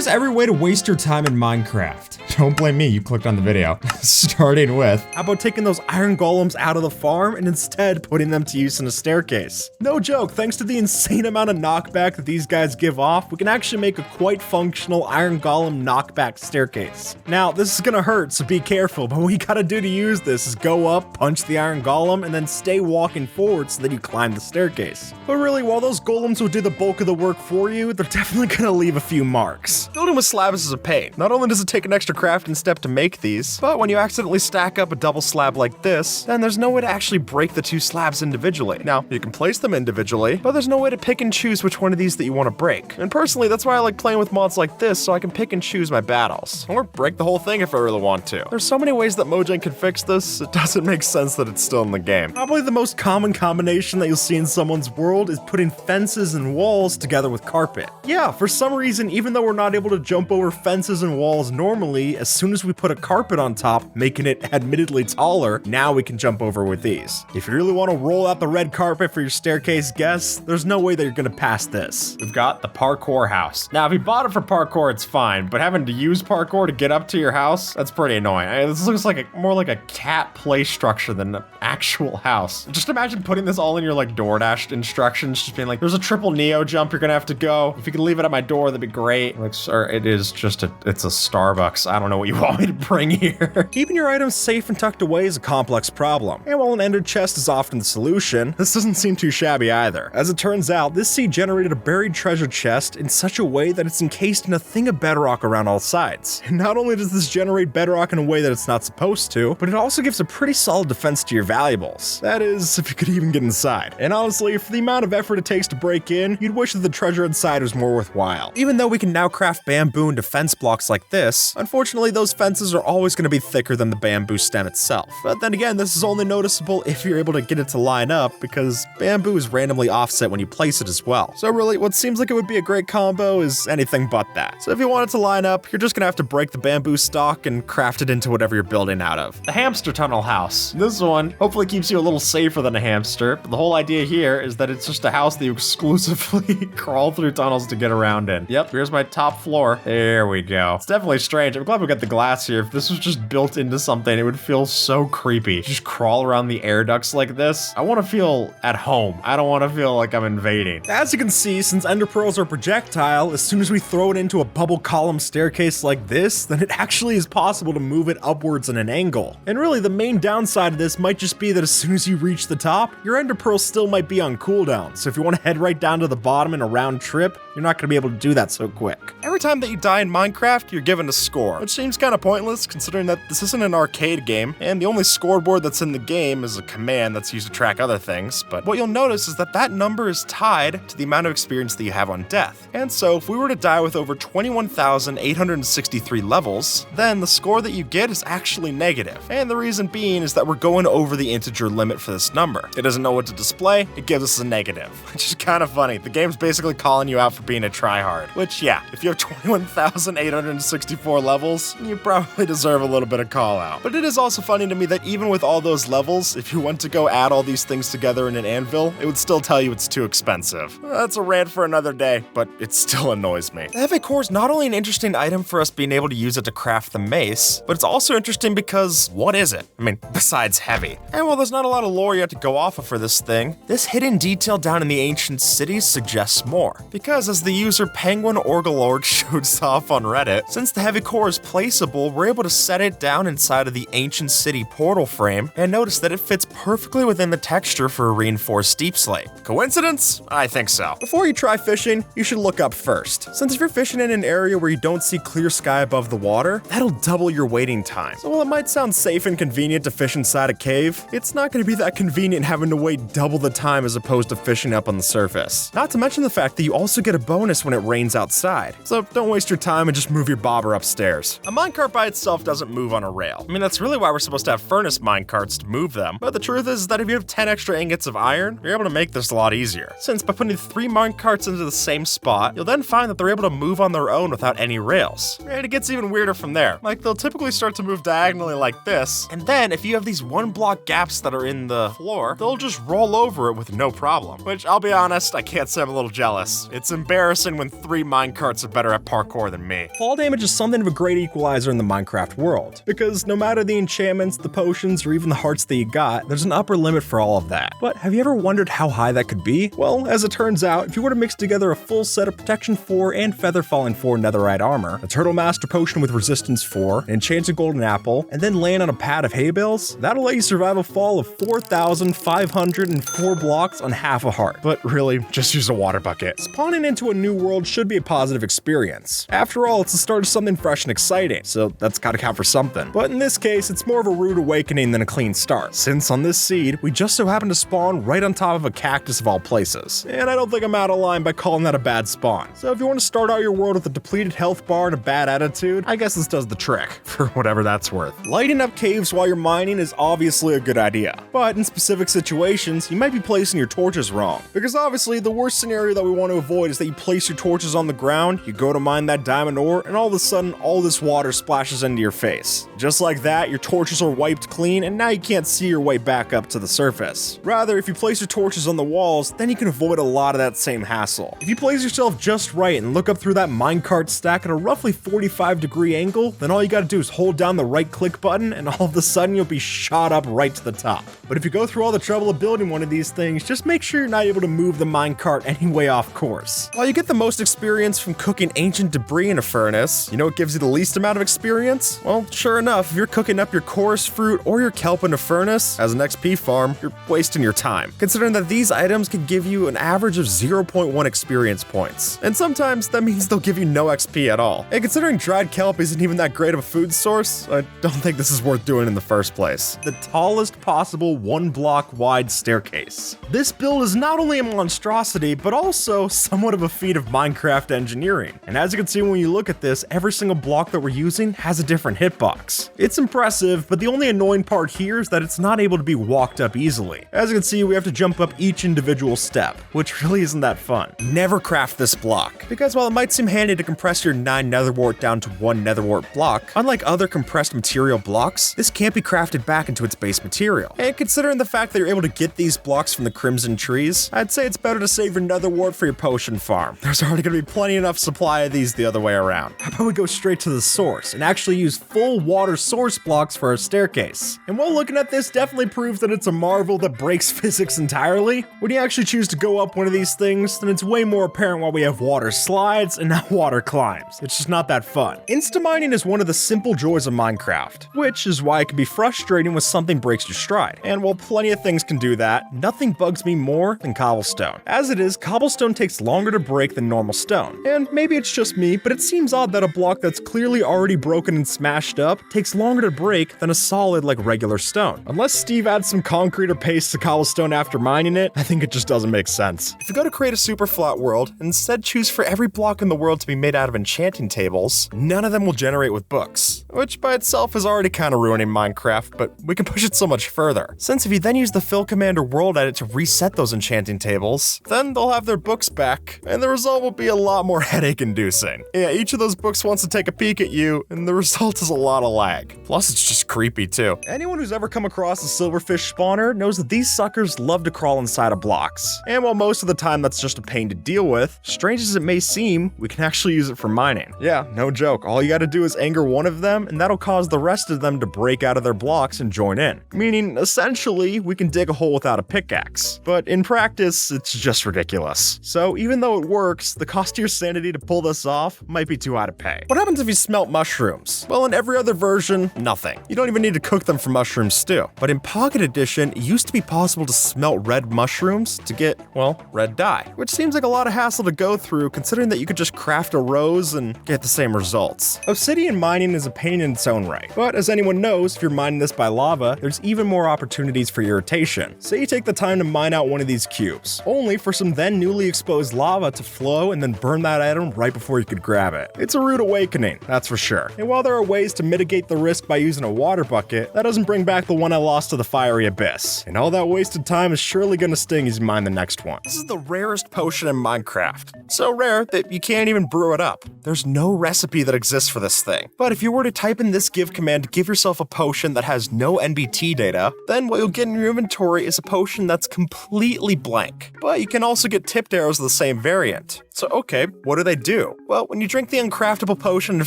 Here's every way to waste your time in Minecraft. Don't blame me, you clicked on the video. Starting with, how about taking those iron golems out of the farm and instead putting them to use in a staircase? No joke, thanks to the insane amount of knockback that these guys give off, we can actually make a quite functional iron golem knockback staircase. Now, this is gonna hurt, so be careful, but what you gotta do to use this is go up, punch the iron golem, and then stay walking forward so that you climb the staircase. But really, while those golems will do the bulk of the work for you, they're definitely gonna leave a few marks. Building with slabs is a pain. Not only does it take an extra crafting step to make these, but when you accidentally stack up a double slab like this, then there's no way to actually break the two slabs individually. Now, you can place them individually, but there's no way to pick and choose which one of these that you want to break. And personally, that's why I like playing with mods like this, so I can pick and choose my battles. Or break the whole thing if I really want to. There's so many ways that Mojang can fix this, it doesn't make sense that it's still in the game. Probably the most common combination that you'll see in someone's world is putting fences and walls together with carpet. Yeah, for some reason, even though we're not able to jump over fences and walls normally, as soon as we put a carpet on top, making it admittedly taller, now we can jump over with these. If you really want to roll out the red carpet for your staircase guests, there's no way that you're gonna pass this. We've got the parkour house. Now, if you bought it for parkour, it's fine, but having to use parkour to get up to your house, that's pretty annoying. This looks like more like a cat play structure than an actual house. Just imagine putting this all in your like DoorDash instructions, just being like, there's a triple Neo jump you're gonna have to go. If you can leave it at my door, that'd be great. Like, sir, it is just it's a Starbucks. I don't know what you want me to bring here. Keeping your items safe and tucked away is a complex problem. And while an ender chest is often the solution, this doesn't seem too shabby either. As it turns out, this seed generated a buried treasure chest in such a way that it's encased in a thing of bedrock around all sides. And not only does this generate bedrock in a way that it's not supposed to, but it also gives a pretty solid defense to your valuables. That is, if you could even get inside. And honestly, for the amount of effort it takes to break in, you'd wish that the treasure inside was more worthwhile. Even though we can now craft bamboo and defense blocks like this, unfortunately those fences are always going to be thicker than the bamboo stem itself. But then again, this is only noticeable if you're able to get it to line up, because bamboo is randomly offset when you place it as well. So really, what seems like it would be a great combo is anything but that. So if you want it to line up, you're just gonna have to break the bamboo stalk and craft it into whatever you're building out of. The hamster tunnel house. This one hopefully keeps you a little safer than a hamster, but the whole idea here is that it's just a house that you exclusively crawl through tunnels to get around in. Yep, here's my top floor. There we go. It's definitely strange. I'm glad we got the glass here. If this was just built into something, it would feel so creepy. Just crawl around the air ducts like this. I want to feel at home. I don't want to feel like I'm invading. As you can see, since ender pearls are projectile, as soon as we throw it into a bubble column staircase like this, then it actually is possible to move it upwards in an angle. And really, the main downside of this might just be that as soon as you reach the top, your ender pearl still might be on cooldown. So if you want to head right down to the bottom in a round trip, you're not going to be able to do that so quick. Every time that you die in Minecraft, you're given a score, which seems kind of pointless considering that this isn't an arcade game, and the only scoreboard that's in the game is a command that's used to track other things. But what you'll notice is that that number is tied to the amount of experience that you have on death. And so if we were to die with over 21,863 levels, then the score that you get is actually negative. And the reason being is that we're going over the integer limit for this number. It doesn't know what to display, it gives us a negative, which is kind of funny. The game's basically calling you out for being a tryhard, which yeah, if you have 21,864 levels, you probably deserve a little bit of call out. But it is also funny to me that even with all those levels, if you went to go add all these things together in an anvil, it would still tell you it's too expensive. That's a rant for another day, but it still annoys me. The heavy core is not only an interesting item for us being able to use it to craft the mace, but it's also interesting because what is it? I mean, besides heavy. And while there's not a lot of lore you have to go off of for this thing, this hidden detail down in the ancient cities suggests more. Because as the user Penguin Orgalord shows off on Reddit, since the heavy core is placeable, we're able to set it down inside of the ancient city portal frame and notice that it fits perfectly within the texture for a reinforced deep slate. Coincidence? I think so. Before you try fishing, you should look up first. Since if you're fishing in an area where you don't see clear sky above the water, that'll double your waiting time. So while it might sound safe and convenient to fish inside a cave, it's not going to be that convenient having to wait double the time as opposed to fishing up on the surface. Not to mention the fact that you also get a bonus when it rains outside. So don't waste your time and just move your bobber upstairs. A minecart by itself doesn't move on a rail. I mean, that's really why we're supposed to have furnace minecarts to move them. But the truth is that if you have 10 extra ingots of iron, you're able to make this a lot easier. Since by putting 3 minecarts into the same spot, you'll then find that they're able to move on their own without any rails. And it gets even weirder from there. Like, they'll typically start to move diagonally like this, and then if you have these 1-block gaps that are in the floor, they'll just roll over it with no problem. Which, I'll be honest, I can't say I'm a little jealous. It's embarrassing when 3 minecarts are better at parkour than me. Fall damage is something of a great equalizer in the Minecraft world, because no matter the enchantments, the potions, or even the hearts that you got, there's an upper limit for all of that. But have you ever wondered how high that could be? Well, as it turns out, if you were to mix together a full set of Protection 4 and Feather Falling 4 netherite armor, a Turtle Master potion with Resistance 4, an enchanted golden apple, and then land on a pad of hay bales, that'll let you survive a fall of 4,504 blocks on half a heart. But really, just use a water bucket. Spawning into a new world should be a positive experience. After all, it's the start of something fresh and exciting, so that's gotta count for something. But in this case, it's more of a rude awakening than a clean start, since on this seed, we just so happen to spawn right on top of a cactus of all places. And I don't think I'm out of line by calling that a bad spawn. So if you want to start out your world with a depleted health bar and a bad attitude, I guess this does the trick, for whatever that's worth. Lighting up caves while you're mining is obviously a good idea, but in specific situations, you might be placing your torches wrong. Because obviously, the worst scenario that we want to avoid is that you place your torches on the ground, you go to mine that diamond ore, and all of a sudden, all this water splashes into your face. Just like that, your torches are wiped clean, and now you can't see your way back up to the surface. Rather, if you place your torches on the walls, then you can avoid a lot of that same hassle. If you place yourself just right and look up through that minecart stack at a roughly 45-degree angle, then all you gotta do is hold down the right click button, and all of a sudden you'll be shot up right to the top. But if you go through all the trouble of building one of these things, just make sure you're not able to move the minecart any way off course. While you get the most experience from cooking ancient debris in a furnace, you know what gives you the least amount of experience? Well, sure enough, if you're cooking up your chorus fruit or your kelp in a furnace as an XP farm, you're wasting your time, considering that these items can give you an average of 0.1 experience points. And sometimes that means they'll give you no XP at all. And considering dried kelp isn't even that great of a food source, I don't think this is worth doing in the first place. The tallest possible 1-block wide staircase. This build is not only a monstrosity, but also somewhat of a feat of Minecraft engineering. And as you can see when you look at this, every single block that we're using has a different hitbox. It's impressive, but the only annoying part here is that it's not able to be walked up easily. As you can see, we have to jump up each individual step, which really isn't that fun. Never craft this block, because while it might seem handy to compress your 9 netherwort down to 1 netherwort block, unlike other compressed material blocks, this can't be crafted back into its base material. And considering the fact that you're able to get these blocks from the crimson trees, I'd say it's better to save your netherwort for your potion farm. There's already gonna be plenty enough supply of these the other way around. How about we go straight to the source and actually use full water source blocks for our staircase? And while looking at this definitely proves that it's a marvel that breaks physics entirely, when you actually choose to go up one of these things, then it's way more apparent why we have water slides and not water climbs. It's just not that fun. Insta-mining is one of the simple joys of Minecraft, which is why it can be frustrating when something breaks your stride. And while plenty of things can do that, nothing bugs me more than cobblestone. As it is, cobblestone takes longer to break than normal stone. And maybe it's just me, but it seems odd that a block that's clearly already broken and smashed up takes longer to break than a solid like regular stone. Unless Steve adds some concrete or paste to cobblestone after mining it, I think it just doesn't make sense. If you go to create a super flat world, and instead choose for every block in the world to be made out of enchanting tables, none of them will generate with books, which by itself is already kind of ruining Minecraft, but we can push it so much further. Since if you then use the fill command or world edit to reset those enchanting tables, then they'll have their books back, and the result will be a lot more headache inducing. Yeah, each of those books wants to take a peek at you, and the result is a lot of lag. Plus, it's just creepy too. Anyone who's ever come across a silverfish spawner knows that these suckers love to crawl inside of blocks. And while most of the time that's just a pain to deal with, strange as it may seem, we can actually use it for mining. Yeah, no joke. All you gotta do is anger one of them, and that'll cause the rest of them to break out of their blocks and join in. Meaning, essentially, we can dig a hole without a pickaxe. But in practice, it's just ridiculous. So even though it works, the cost to your sanity to pull this off might be too high to pay. What happens if you smelt mushrooms? Well, in every other version, nothing. You don't even need to cook them for mushroom stew. But in Pocket Edition, it used to be possible to smelt red mushrooms to get, well, red dye, which seems like a lot of hassle to go through considering that you could just craft a rose and get the same results. Obsidian mining is a pain in its own right, but as anyone knows, if you're mining this by lava, there's even more opportunities for irritation. Say you take the time to mine out one of these cubes, only for some then newly exposed lava to flow and then burn that item right before you could grab it. It's a rude awakening, that's for sure. And while there are ways to mitigate mitigate the risk by using a water bucket, that doesn't bring back the one I lost to the fiery abyss. And all that wasted time is surely gonna sting as you mine the next one. This is the rarest potion in Minecraft. So rare that you can't even brew it up. There's no recipe that exists for this thing. But if you were to type in this give command to give yourself a potion that has no NBT data, then what you'll get in your inventory is a potion that's completely blank. But you can also get tipped arrows of the same variant. So okay, what do? Well, when you drink the uncraftable potion and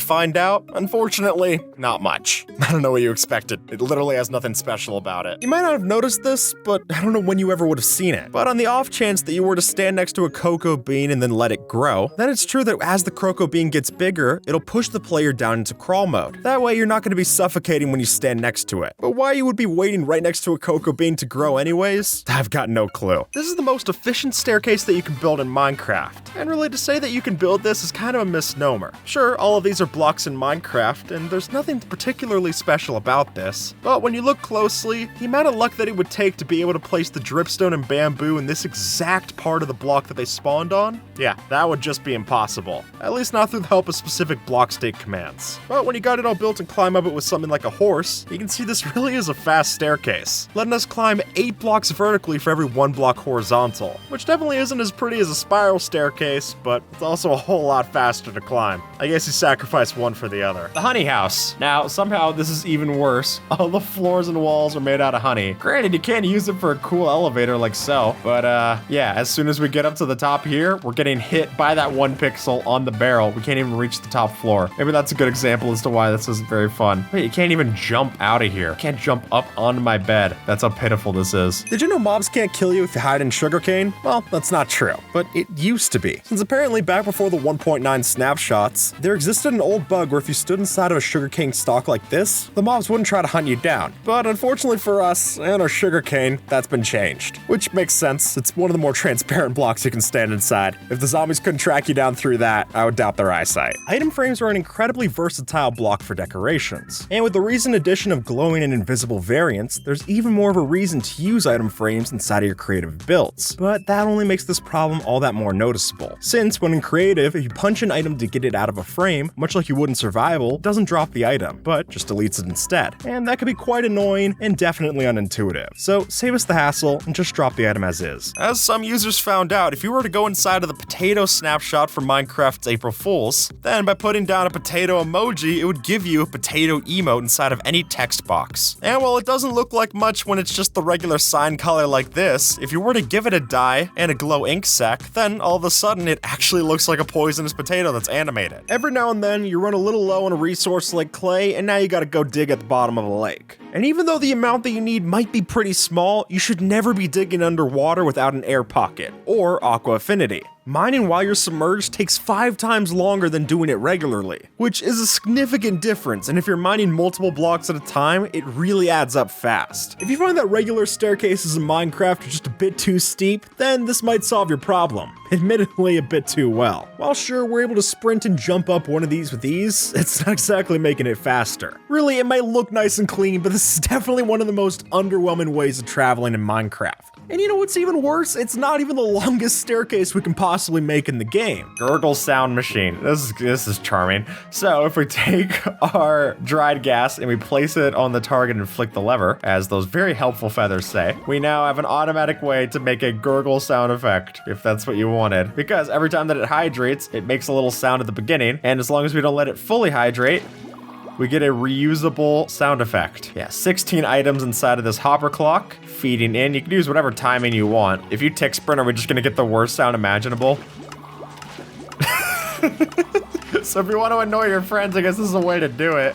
find out, unfortunately, not much. I don't know what you expected. It literally has nothing special about it. You might not have noticed this, but I don't know when you ever would have seen it. But on the off chance that you were to stand next to a cocoa bean and then let it grow, then it's true that as the cocoa bean gets bigger, it'll push the player down into crawl mode. That way you're not going to be suffocating when you stand next to it. But why you would be waiting right next to a cocoa bean to grow anyways, I've got no clue. This is the most efficient staircase that you can build in Minecraft. And really, to say that you can build this is kind of a misnomer. Sure, all of these are blocks in Minecraft, and there's nothing particularly special about this. But when you look closely, the amount of luck that it would take to be able to place the dripstone and bamboo in this exact part of the block that they spawned on, yeah, that would just be impossible. At least not through the help of specific block state commands. But when you got it all built and climb up it with something like a horse, you can see this really is a fast staircase, letting us climb 8 blocks vertically for every 1 block horizontal, which definitely isn't as pretty as a spiral staircase, but it's also a whole lot faster to climb. I guess you sacrifice one for the other. The honey house. Now, somehow this is even worse. All the floors and walls are made out of honey. Granted, you can't use it for a cool elevator like so, but yeah, as soon as we get up to the top here, we're getting hit by that 1 pixel on the barrel. We can't even reach the top floor. Maybe that's a good example as to why this isn't very fun. Wait, you can't even jump out of here. You can't jump up onto my bed. That's how pitiful this is. Did you know mobs can't kill you if you hide in sugarcane? Well, that's not true, but it used to be. Since apparently back before the 1.9 snapshots, there existed an old bug where if you stood inside of a sugarcane stalk like this, the mobs wouldn't try to hunt you down. But unfortunately for us and our sugarcane, that's been changed. Which makes sense. It's one of the more transparent blocks you can stand inside. If the zombies couldn't track you down through that, I would doubt their eyesight. Item frames are an incredibly versatile block for decorations. And with the recent addition of glowing and invisible variants, there's even more of a reason to use item frames inside of your creative builds. But that only makes this problem all that more noticeable. Since when in creative, if you punch an item to get it out of a frame, much like you would in survival, it doesn't drop the item, but just deletes it instead. And that can be quite annoying and definitely unintuitive. So save us the hassle and just drop the item as is. As some users found out, if you were to go inside of the potato snapshot for Minecraft's April Fools, then by putting down a potato emoji, it would give you a potato emote inside of any text box. And while it doesn't look like much when it's just the regular sign color like this, if you were to give it a dye and a glow ink sac, then all of a sudden it actually looks like a poisonous potato that's animated. Every now and then you run a little low on a resource like clay, and now you gotta go dig at the bottom of a lake. And even though the amount that you need might be pretty small, you should never be digging underwater without an air pocket, or aqua affinity. Mining while you're submerged takes 5 times longer than doing it regularly, which is a significant difference, and if you're mining multiple blocks at a time, it really adds up fast. If you find that regular staircases in Minecraft are just a bit too steep, then this might solve your problem. Admittedly, a bit too well. While sure, we're able to sprint and jump up one of these with ease, it's not exactly making it faster. Really, it might look nice and clean, but this is definitely one of the most underwhelming ways of traveling in Minecraft. And you know what's even worse? It's not even the longest staircase we can possibly make in the game. Gurgle sound machine. This is charming. So if we take our dried gas and we place it on the target and flick the lever, as those very helpful feathers say, we now have an automatic way to make a gurgle sound effect, if that's what you wanted. Because every time that it hydrates, it makes a little sound at the beginning, and as long as we don't let it fully hydrate, we get a reusable sound effect. Yeah, 16 items inside of this hopper clock, feeding in. You can use whatever timing you want. If you tick sprint, are we just gonna get the worst sound imaginable? So if you want to annoy your friends, I guess this is a way to do it.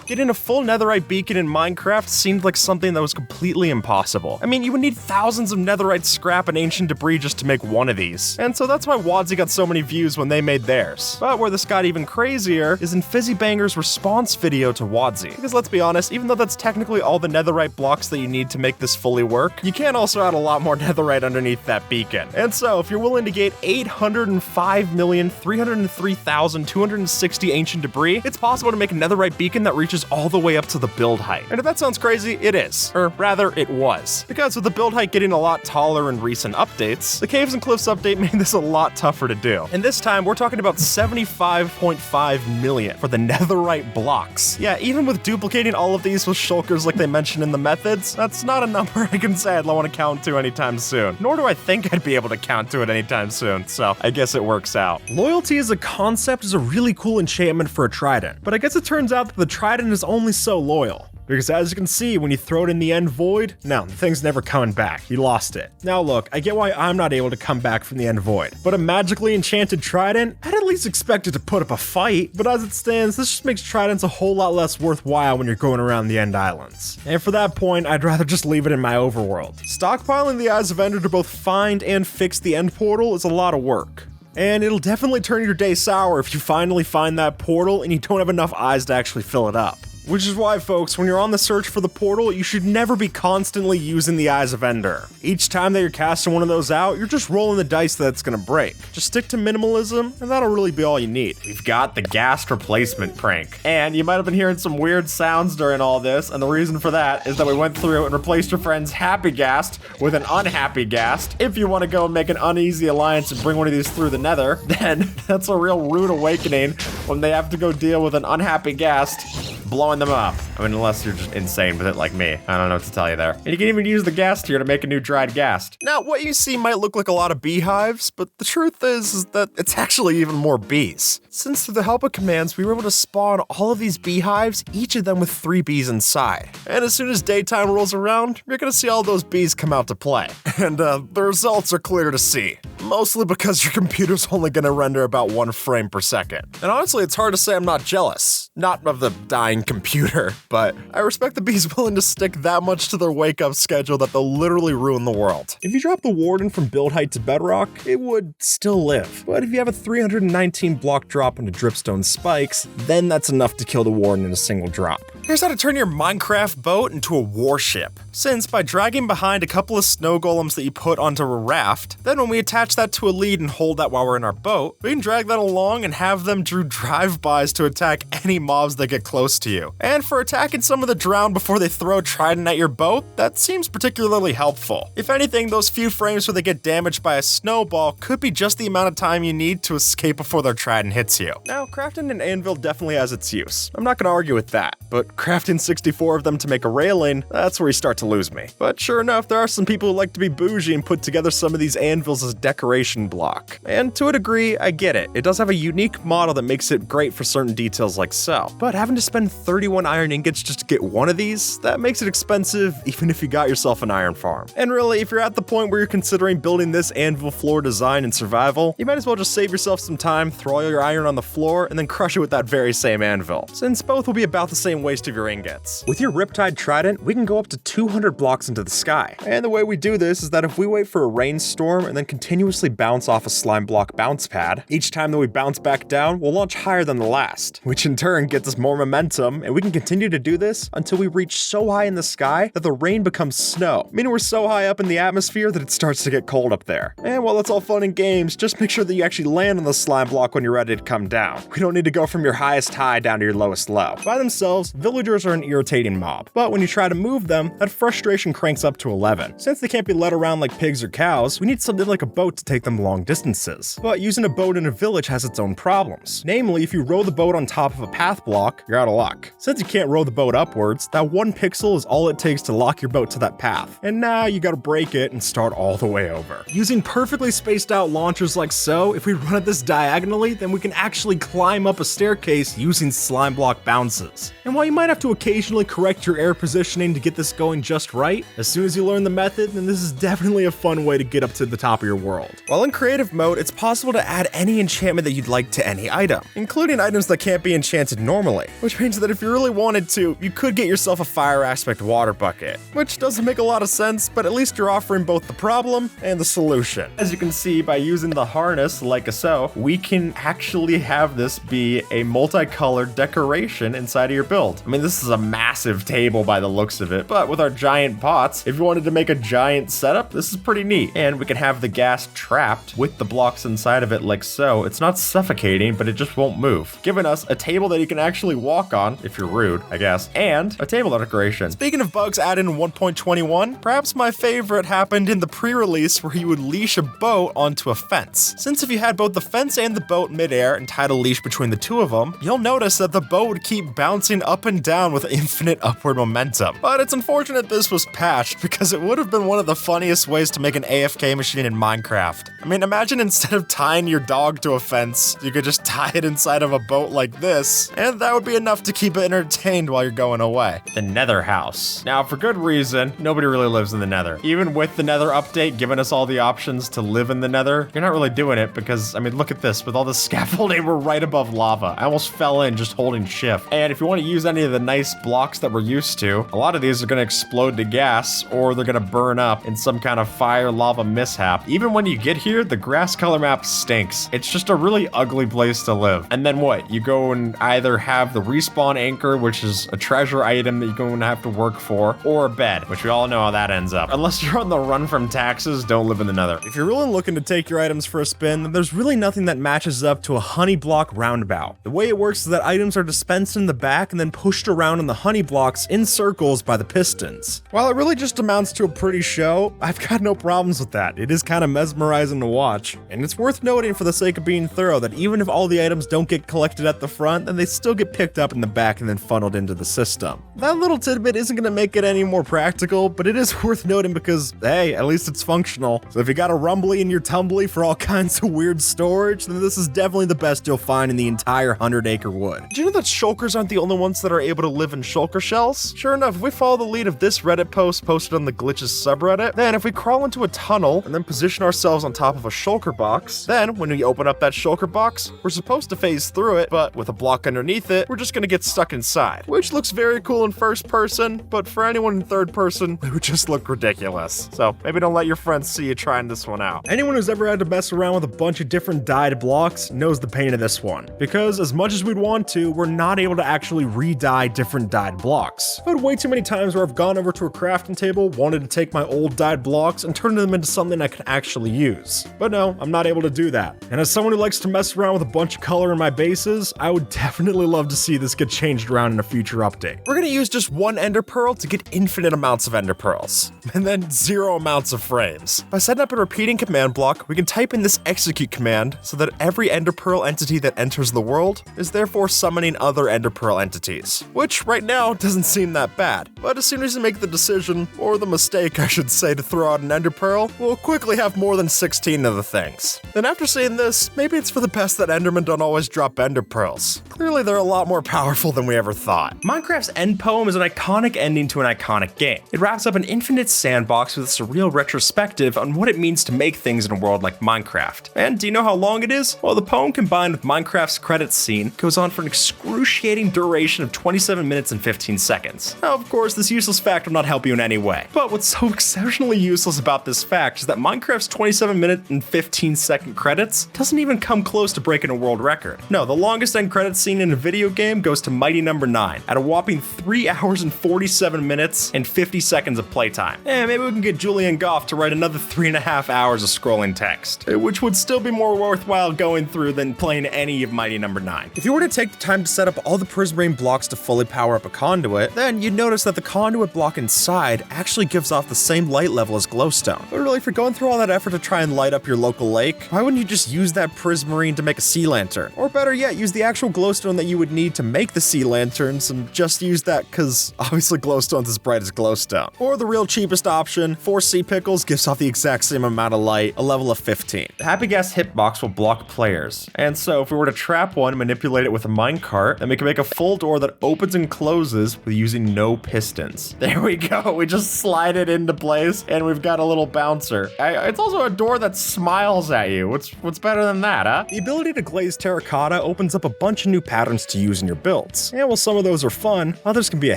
Getting a full netherite beacon in Minecraft seemed like something that was completely impossible. I mean, you would need thousands of netherite scrap and ancient debris just to make one of these. And so that's why Wadsy got so many views when they made theirs. But where this got even crazier is in Fizzybanger's response video to Wadsy. Because let's be honest, even though that's technically all the netherite blocks that you need to make this fully work, you can also add a lot more netherite underneath that beacon. And so if you're willing to get 805,303,260 ancient debris, it's possible to make a netherite beacon that reaches reaches all the way up to the build height. And if that sounds crazy, it is. Or rather, it was. Because with the build height getting a lot taller in recent updates, the Caves and Cliffs update made this a lot tougher to do. And this time, we're talking about 75.5 million for the netherite blocks. Yeah, even with duplicating all of these with shulkers like they mentioned in the methods, that's not a number I can say I'd want to count to anytime soon. Nor do I think I'd be able to count to it anytime soon, so I guess it works out. Loyalty as a concept is a really cool enchantment for a trident, but I guess it turns out that the trident is only so loyal. Because as you can see, when you throw it in the end void, no, the thing's never coming back. You lost it. Now look, I get why I'm not able to come back from the end void, but a magically enchanted trident, I'd at least expect it to put up a fight, but as it stands, this just makes tridents a whole lot less worthwhile when you're going around the end islands. And for that point, I'd rather just leave it in my overworld. Stockpiling the Eyes of Ender to both find and fix the end portal is a lot of work. And it'll definitely turn your day sour if you finally find that portal and you don't have enough eyes to actually fill it up. Which is why, folks, when you're on the search for the portal, you should never be constantly using the Eyes of Ender. Each time that you're casting one of those out, you're just rolling the dice that it's gonna break. Just stick to minimalism, and that'll really be all you need. We've got the ghast replacement prank. And you might have been hearing some weird sounds during all this, and the reason for that is that we went through and replaced your friend's happy ghast with an unhappy ghast. If you want to go and make an uneasy alliance and bring one of these through the nether, then that's a real rude awakening when they have to go deal with an unhappy ghast blowing them up. I mean, unless you're just insane with it like me. I don't know what to tell you there. And you can even use the ghast here to make a new dried ghast. Now, what you see might look like a lot of beehives, but the truth is that it's actually even more bees. Since through the help of commands, we were able to spawn all of these beehives, each of them with 3 bees inside. And as soon as daytime rolls around, you're gonna see all those bees come out to play. And the results are clear to see. Mostly because your computer's only gonna render about 1 frame per second. And honestly, it's hard to say I'm not jealous. Not of the dying computer, but I respect the bees willing to stick that much to their wake-up schedule that they'll literally ruin the world. If you drop the Warden from build height to bedrock, it would still live. But if you have a 319 block drop into dripstone spikes, then that's enough to kill the Warden in a single drop. Here's how to turn your Minecraft boat into a warship. Since by dragging behind a couple of snow golems that you put onto a raft, then when we attach that to a lead and hold that while we're in our boat, we can drag that along and have them do drive-bys to attack any mobs that get close to you. And for attacking some of the drowned before they throw a trident at your boat, that seems particularly helpful. If anything, those few frames where they get damaged by a snowball could be just the amount of time you need to escape before their trident hits you. Now, crafting an anvil definitely has its use. I'm not gonna argue with that, but crafting 64 of them to make a railing, that's where you start to lose me. But sure enough, there are some people who like to be bougie and put together some of these anvils as decoration block. And to a degree, I get it. It does have a unique model that makes it great for certain details like so. But having to spend 31 iron ingots just to get one of these, that makes it expensive even if you got yourself an iron farm. And really, if you're at the point where you're considering building this anvil floor design in survival, you might as well just save yourself some time, throw all your iron on the floor, and then crush it with that very same anvil, since both will be about the same waste of your ingots. With your Riptide Trident, we can go up to 200 blocks into the sky. And the way we do this is that if we wait for a rainstorm and then continuously bounce off a slime block bounce pad, each time that we bounce back down, we'll launch higher than the last, which in turn gets us more momentum, and we can continue to do this until we reach so high in the sky that the rain becomes snow, meaning we're so high up in the atmosphere that it starts to get cold up there. And while that's all fun and games, just make sure that you actually land on the slime block when you're ready to come down. We don't need to go from your highest high down to your lowest low. By themselves, villagers are an irritating mob, but when you try to move them, that frustration cranks up to 11. Since they can't be led around like pigs or cows, we need something like a boat to take them long distances. But using a boat in a village has its own problems. Namely, if you row the boat on top of a path block, you're out of luck. Since you can't row the boat upwards, that 1 pixel is all it takes to lock your boat to that path. And now you gotta break it and start all the way over. Using perfectly spaced out launchers like so, if we run at this diagonally, then we can actually climb up a staircase using slime block bounces. And while you might have to occasionally correct your air positioning to get this going just right, as soon as you learn the method, then this is definitely a fun way to get up to the top of your world. While in creative mode, it's possible to add any enchantment that you'd like to any item, including items that can't be enchanted normally, which means that if you really wanted to, you could get yourself a fire aspect water bucket, which doesn't make a lot of sense, but at least you're offering both the problem and the solution. As you can see, by using the harness like so, we can actually have this be a multicolored decoration inside of your build. I mean, this is a massive table by the looks of it, but with our giant pots, if you wanted to make a giant setup, this is pretty neat. And we can have the gas trapped with the blocks inside of it like so, it's not suffocating, but it just won't move, giving us a table that you can actually walk on, if you're rude, I guess, and a table decoration. Speaking of bugs added in 1.21, perhaps my favorite happened in the pre-release where you would leash a boat onto a fence. Since if you had both the fence and the boat midair and tied a leash between the two of them, you'll notice that the boat would keep bouncing up and down with infinite upward momentum. But it's unfortunate this was patched because it would have been one of the funniest ways to make an AFK machine in Minecraft. I mean, imagine instead of tying your dog to a fence, you could just tie it inside of a boat like this, and that would be enough to keep it entertained while you're going away. The Nether house. Now, for good reason, nobody really lives in the Nether. Even with the Nether update giving us all the options to live in the Nether, you're not really doing it because, I mean, look at this. With all the scaffolding, we're right above lava. I almost fell in just holding shift. And if you want to use any of the nice blocks that we're used to, a lot of these are going to explode to gas or they're going to burn up in some kind of fire lava mishap. Even when you get here, the grass color map stinks. It's just a really ugly place to live. And then what? You go and either have the respawn anchor, which is a treasure item that you're going to have to work for, or a bed, which we all know how that ends up. Unless you're on the run from taxes, don't live in the Nether. If you're really looking to take your items for a spin, then there's really nothing that matches up to a honey block roundabout. The way it works is that items are dispensed in the back and then pushed around in the honey blocks in circles by the pistons. While it really just amounts to a pretty show, I've got no problems with that. It is kind of mesmerizing to watch. And it's worth noting for the sake of being thorough that even if all the items don't get collected at the front, then they still get picked up in the back and then funneled into the system. That little tidbit isn't going to make it any more practical, but it is worth noting because, hey, at least it's functional. So if you got a rumbly in your tumbly for all kinds of weird storage, then this is definitely the best you'll find in the entire 100-acre wood. Do you know that shulkers aren't the only ones that are able to live in shulker shells? Sure enough, if we follow the lead of this Reddit post posted on the Glitches subreddit, then if we crawl into a tunnel and then position ourselves on top of a shulker box, then when we open up that shulker box, we're supposed to phase through it, but with a block underneath it, we're just gonna get stuck inside. Which looks very cool in first person, but for anyone in third person, it would just look ridiculous. So maybe don't let your friends see you trying this one out. Anyone who's ever had to mess around with a bunch of different dyed blocks knows the pain of this one. Because as much as we'd want to, we're not able to actually re-dye different dyed blocks. I've had way too many times where I've gone over to a crafting table, wanted to take my old dyed blocks and turn them into something I can actually use. But no, I'm not able to do that. And as someone who likes to mess around with a bunch of color in my bases, I would definitely love to see this get changed around in a future update. We're gonna use just one ender pearl to get infinite amounts of ender pearls, and then 0 amounts of frames. By setting up a repeating command block, we can type in this execute command so that every ender pearl entity that enters the world is therefore summoning other ender pearl entities, which right now doesn't seem that bad. But as soon as you make the decision, or the mistake I should say, to throw out an ender pearl, we'll quickly have more than 16 of the things. Then after seeing this, maybe it's for the best that endermen don't always drop ender pearls. Clearly they're a lot more powerful than we ever thought. Minecraft's end poem is an iconic ending to an iconic game. It wraps up an infinite sandbox with a surreal retrospective on what it means to make things in a world like Minecraft. And do you know how long it is? Well, the poem combined with Minecraft's credits scene goes on for an excruciating duration of 27 minutes and 15 seconds. Now, of course, this useless fact will not help you in any way. But what's so exceptionally useless about this fact is that Minecraft's 27-minute and 15-second credits doesn't even come close to breaking a world record. No, the longest end credits scene in a video game goes to Mighty Number 9 at a whopping 3 hours and 47 minutes and 50 seconds of playtime. Maybe we can get Julian Goff to write another 3.5 hours of scrolling text, which would still be more worthwhile going through than playing any of Mighty Number 9. If you were to take the time to set up all the prismarine blocks to fully power up a conduit, then you'd notice that the conduit block inside actually gives off the same light level as glowstone. But really, if you're going through all that effort to try and light up your local lake, why wouldn't you just use that prismarine to make a sea lantern? Or better yet, use the actual glowstone that you would need to make the sea lanterns and just use that because obviously glowstone's as bright as glowstone. Or the real cheapest option, 4 sea pickles gives off the exact same amount of light, a level of 15. The Happy Gas hitbox will block players. And so if we were to trap one and manipulate it with a minecart, then we can make a full door that opens and closes with using no pistons. There we go. We just slide it into place and we've got a little bouncer. It's also a door that smiles at you. What's better than that, huh? The ability to glaze terracotta opens up a bunch of new patterns to use in your builds. And while some of those are fun, others can be a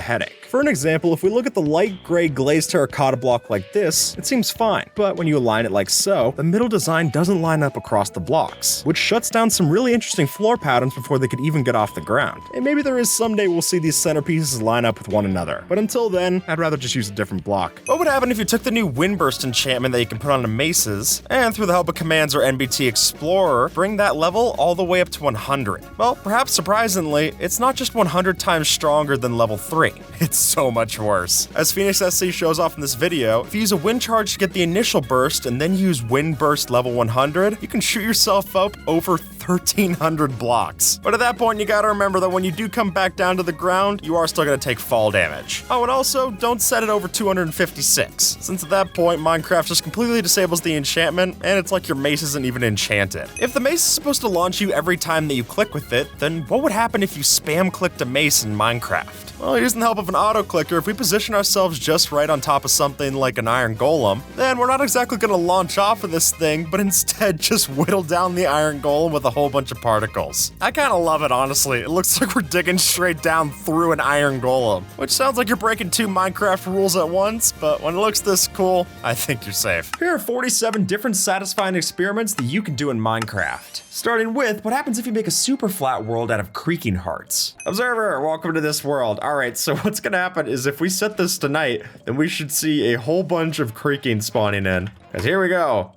headache. For an example, if we look at the light gray glazed terracotta block like this, it seems fine. But when you align it like so, the middle design doesn't line up across the blocks, which shuts down some really interesting floor patterns before they could even get off the ground. And maybe there is someday we'll see these centerpieces line up with one another. But until then, I'd rather just use a different block. What would happen if you took the new Windburst enchantment that you can put on the maces, is, and through the help of commands or NBT Explorer, bring that level all the way up to 100. Well, perhaps surprisingly, it's not just 100 times stronger than level 3. It's so much worse. As Phoenix SC shows off in this video, if you use a wind charge to get the initial burst and then use wind burst level 100, you can shoot yourself up over 1,300 blocks. But at that point, you gotta remember that when you do come back down to the ground, you are still gonna take fall damage. Oh, and also, don't set it over 256, since at that point, Minecraft just completely disables the enchantment, and it's like your mace isn't even enchanted. If the mace is supposed to launch you every time that you click with it, then what would happen if you spam clicked a mace in Minecraft? Well, using the help of an auto-clicker, if we position ourselves just right on top of something like an iron golem, then we're not exactly gonna launch off of this thing, but instead just whittle down the iron golem with a whole bunch of particles. I kinda love it, honestly. It looks like we're digging straight down through an iron golem, which sounds like you're breaking 2 Minecraft rules at once, but when it looks this cool, I think you're safe. Here are 47 different satisfying experiments that you can do in Minecraft. Starting with, what happens if you make a super flat world out of creaking hearts? Observer, welcome to this world. All right, so what's gonna happen is if we set this to night, then we should see a whole bunch of creaking spawning in. Because here we go.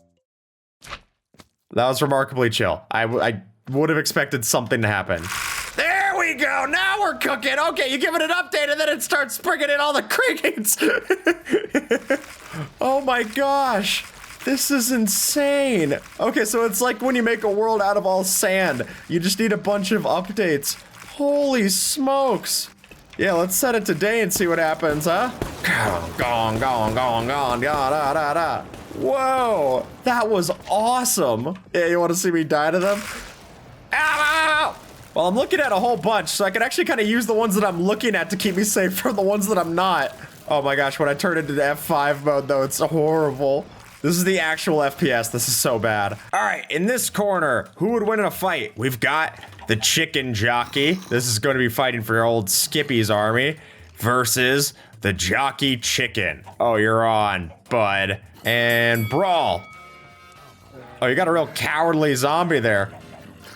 That was remarkably chill. I would have expected something to happen. There we go, now we're cooking. Okay, you give it an update and then it starts bringing in all the creakings. Oh my gosh. This is insane. Okay, so it's like when you make a world out of all sand. You just need a bunch of updates. Holy smokes. Yeah, let's set it today and see what happens, huh? Gong, gong, gong, gong, da, da, da, da. Whoa, that was awesome. Yeah, you want to see me die to them? Ow! Well, I'm looking at a whole bunch, so I can actually kind of use the ones that I'm looking at to keep me safe from the ones that I'm not. Oh my gosh, when I turn into the F5 mode, though, it's horrible. This is the actual FPS. This is so bad. All right, in this corner, who would win in a fight? We've got the chicken jockey. This is going to be fighting for your old Skippy's army versus the jockey chicken. Oh, you're on, bud. And brawl. Oh, you got a real cowardly zombie there.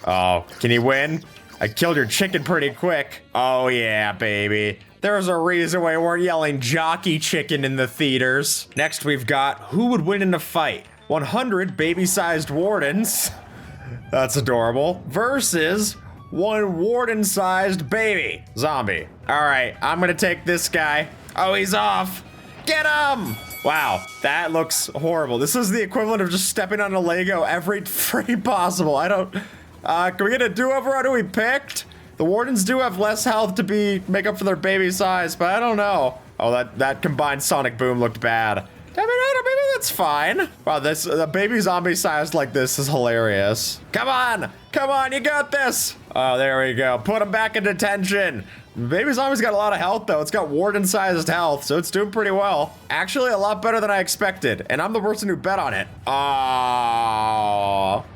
Oh, can he win? I killed your chicken pretty quick. Oh yeah, baby. There's a reason why we weren't yelling jockey chicken in the theaters. Next we've got who would win in a fight? 100 baby-sized wardens. That's adorable. Versus 1 warden-sized baby zombie. All right, I'm gonna take this guy. Oh, he's off. Get him! Wow, that looks horrible. This is the equivalent of just stepping on a Lego every frame possible. I don't, can we get a do-over on who we picked? The wardens do have less health to make up for their baby size, but I don't know. Oh, that combined sonic boom looked bad. I mean, maybe that's fine. Wow, the baby zombie size like this is hilarious. Come on, you got this. Oh, there we go. Put him back in detention. Baby zombie's got a lot of health though. It's got warden-sized health, so it's doing pretty well. Actually, a lot better than I expected, and I'm the person who bet on it.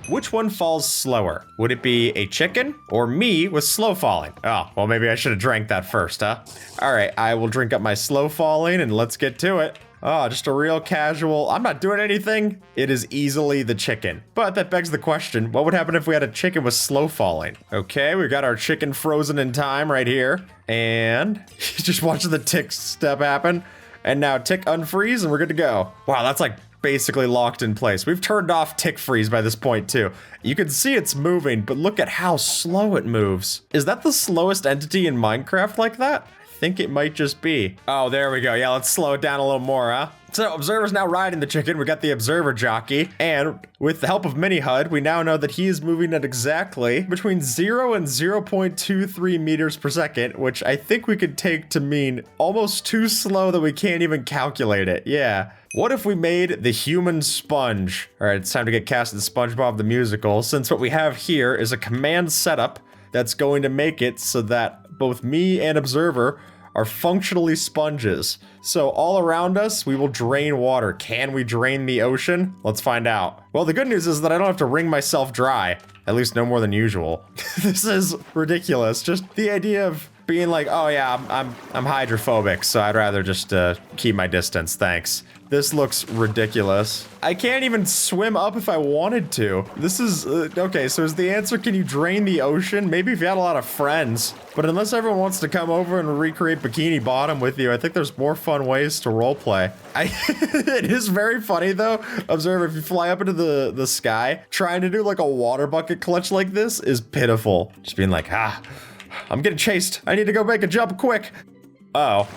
Which one falls slower? Would it be a chicken or me with slow falling? Oh, well, maybe I should have drank that first, huh? All right, I will drink up my slow falling and let's get to it. Oh, just a real casual, I'm not doing anything. It is easily the chicken. But that begs the question, what would happen if we had a chicken with slow falling? Okay, we've got our chicken frozen in time right here. And just watch the tick step happen. And now tick unfreeze and we're good to go. Wow, that's like basically locked in place. We've turned off tick freeze by this point too. You can see it's moving, but look at how slow it moves. Is that the slowest entity in Minecraft like that? I think it might just be. Oh, there we go. Yeah, let's slow it down a little more, huh? So, Observer's now riding the chicken. We got the Observer jockey. And with the help of Mini-HUD, we now know that he is moving at exactly between 0 and 0.23 meters per second, which I think we could take to mean almost too slow that we can't even calculate it. Yeah. What if we made the human sponge? All right, it's time to get cast in SpongeBob the Musical, since what we have here is a command setup that's going to make it so that both me and Observer are functionally sponges. So all around us, we will drain water. Can we drain the ocean? Let's find out. Well, the good news is that I don't have to wring myself dry, at least no more than usual. This is ridiculous. Just the idea of being like, oh yeah, I'm hydrophobic, so I'd rather just keep my distance, thanks. This looks ridiculous. I can't even swim up if I wanted to. This is, okay, so is the answer, can you drain the ocean? Maybe if you had a lot of friends. But unless everyone wants to come over and recreate Bikini Bottom with you, I think there's more fun ways to roleplay. It is very funny though. Observe, if you fly up into the sky, trying to do like a water bucket clutch like this is pitiful. Just being like, I'm getting chased. I need to go make a jump quick. Uh-oh.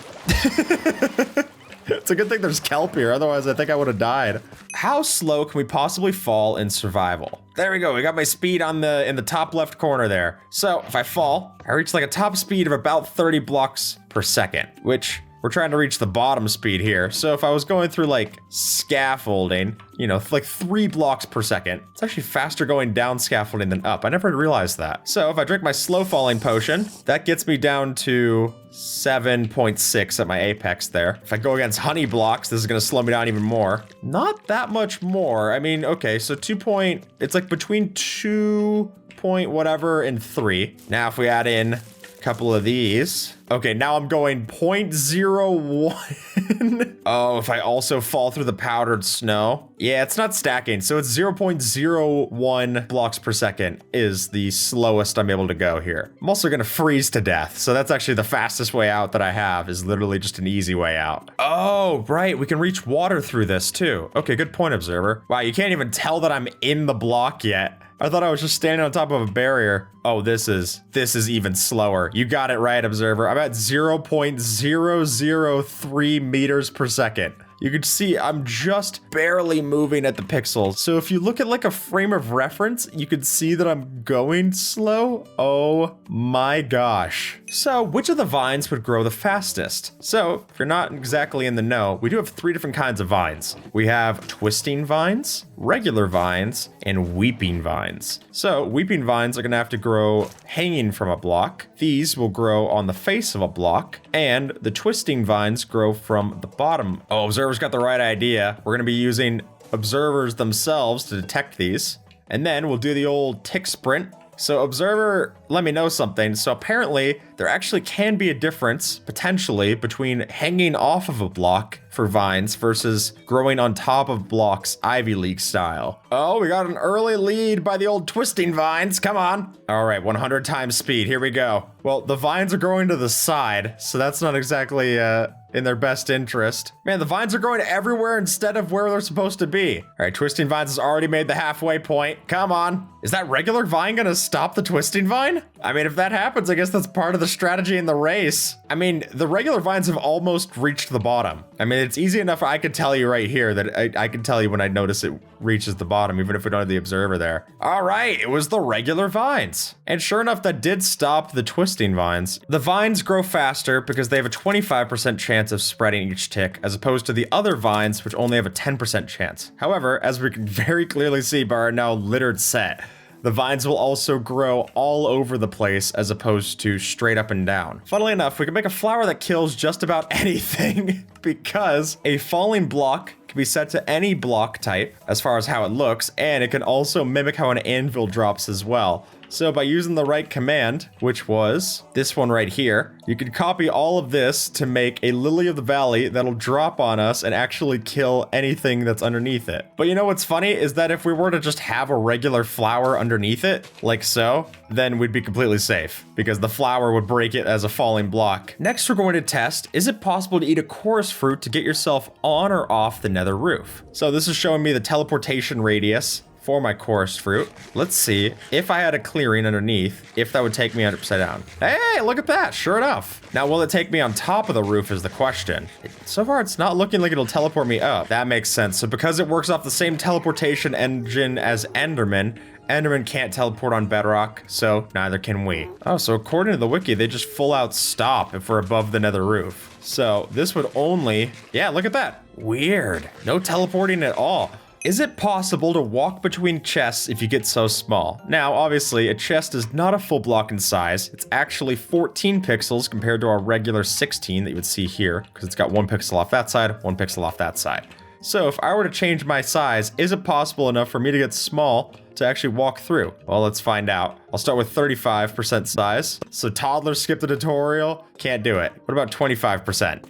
It's a good thing there's kelp here, otherwise I think I would have died. How slow can we possibly fall in survival? There we go, we got my speed in the top left corner there. So if I fall, I reach like a top speed of about 30 blocks per second, which we're trying to reach the bottom speed here. So if I was going through like scaffolding, you know, like 3 blocks per second, it's actually faster going down scaffolding than up. I never realized that. So if I drink my slow falling potion, that gets me down to 7.6 at my apex there. If I go against honey blocks, this is gonna slow me down even more. Not that much more. I mean, okay, so it's like between 2 point whatever and 3. Now if we add in a couple of these. Okay, now I'm going 0.01. Oh, if I also fall through the powdered snow. Yeah, it's not stacking, so it's 0.01 blocks per second is the slowest I'm able to go here. I'm also gonna freeze to death, so that's actually the fastest way out that I have, is literally just an easy way out. Oh, right, we can reach water through this too. Okay, good point, Observer. Wow, you can't even tell that I'm in the block yet. I thought I was just standing on top of a barrier. Oh, this is even slower. You got it right, Observer. I'm at 0.003 meters per second. You can see I'm just barely moving at the pixels. So if you look at like a frame of reference, you can see that I'm going slow. Oh my gosh. So which of the vines would grow the fastest? So if you're not exactly in the know, we do have 3 different kinds of vines. We have twisting vines, regular vines, and weeping vines. So weeping vines are gonna have to grow hanging from a block. These will grow on the face of a block, and the twisting vines grow from the bottom. Oh, Observer's got the right idea. We're gonna be using observers themselves to detect these. And then we'll do the old tick sprint. So Observer, let me know something. So apparently there actually can be a difference, potentially, between hanging off of a block for vines versus growing on top of blocks Ivy League style. Oh, we got an early lead by the old twisting vines. Come on. All right, 100 times speed. Here we go. Well, the vines are growing to the side, so that's not exactly in their best interest. Man, the vines are growing everywhere instead of where they're supposed to be. All right, twisting vines has already made the halfway point. Come on. Is that regular vine gonna stop the twisting vine? I mean, if that happens, I guess that's part of the strategy in the race. I mean, the regular vines have almost reached the bottom. I mean, it's easy enough. I could tell you right here that I can tell you when I notice it reaches the bottom, even if we don't have the observer there. All right, it was the regular vines. And sure enough, that did stop the twisting vines. The vines grow faster because they have a 25% chance of spreading each tick, as opposed to the other vines, which only have a 10% chance. However, as we can very clearly see by our now littered set, the vines will also grow all over the place as opposed to straight up and down. Funnily enough, we can make a flower that kills just about anything because a falling block can be set to any block type as far as how it looks, and it can also mimic how an anvil drops as well. So by using the right command, which was this one right here, you can copy all of this to make a lily of the valley that'll drop on us and actually kill anything that's underneath it. But you know what's funny is that if we were to just have a regular flower underneath it, like so, then we'd be completely safe because the flower would break it as a falling block. Next, we're going to test, is it possible to eat a chorus fruit to get yourself on or off the nether roof? So this is showing me the teleportation radius for my chorus fruit. Let's see if I had a clearing underneath, if that would take me upside down. Hey, look at that, sure enough. Now, will it take me on top of the roof is the question. So far, it's not looking like it'll teleport me up. That makes sense. So because it works off the same teleportation engine as Enderman, Enderman can't teleport on bedrock, so neither can we. Oh, so according to the wiki, they just full out stop if we're above the nether roof. So this would only, yeah, look at that. Weird, no teleporting at all. Is it possible to walk between chests if you get so small? Now, obviously, a chest is not a full block in size. It's actually 14 pixels compared to our regular 16 that you would see here, because it's got 1 pixel off that side, 1 pixel off that side. So if I were to change my size, is it possible enough for me to get small to actually walk through? Well, let's find out. I'll start with 35% size. So toddlers skip the tutorial, can't do it. What about 25%?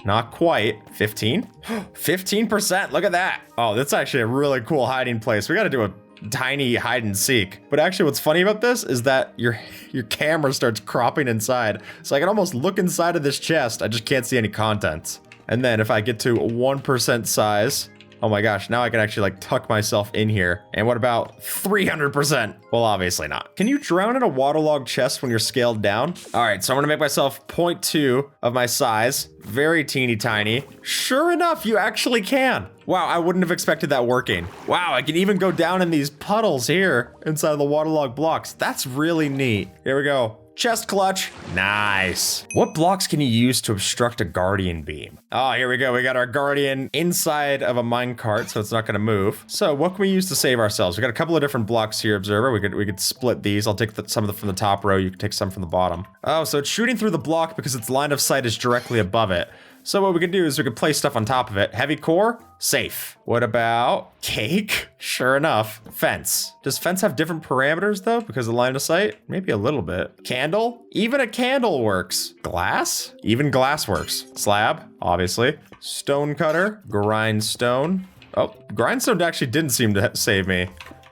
Not quite. 15? 15%, look at that. Oh, that's actually a really cool hiding place. We gotta do a tiny hide and seek. But actually what's funny about this is that your camera starts cropping inside. So I can almost look inside of this chest. I just can't see any contents. And then if I get to 1% size, oh my gosh, now I can actually like tuck myself in here. And what about 300%? Well, obviously not. Can you drown in a waterlogged chest when you're scaled down? All right, so I'm gonna make myself 0.2 of my size, very teeny tiny. Sure enough, you actually can. Wow, I wouldn't have expected that working. Wow, I can even go down in these puddles here inside of the waterlogged blocks. That's really neat. Here we go. Chest clutch. Nice. What blocks can you use to obstruct a guardian beam? Oh, here we go. We got our guardian inside of a minecart, so it's not gonna move. So what can we use to save ourselves? We got a couple of different blocks here, Observer. We could split these. I'll take some from the top row. You can take some from the bottom. Oh, so it's shooting through the block because its line of sight is directly above it. So what we can do is we can place stuff on top of it. Heavy core, safe. What about cake? Sure enough. Fence. Does fence have different parameters though because of line of sight? Maybe a little bit. Candle? Even a candle works. Glass? Even glass works. Slab, obviously. Stone cutter, grindstone. Oh, grindstone actually didn't seem to save me.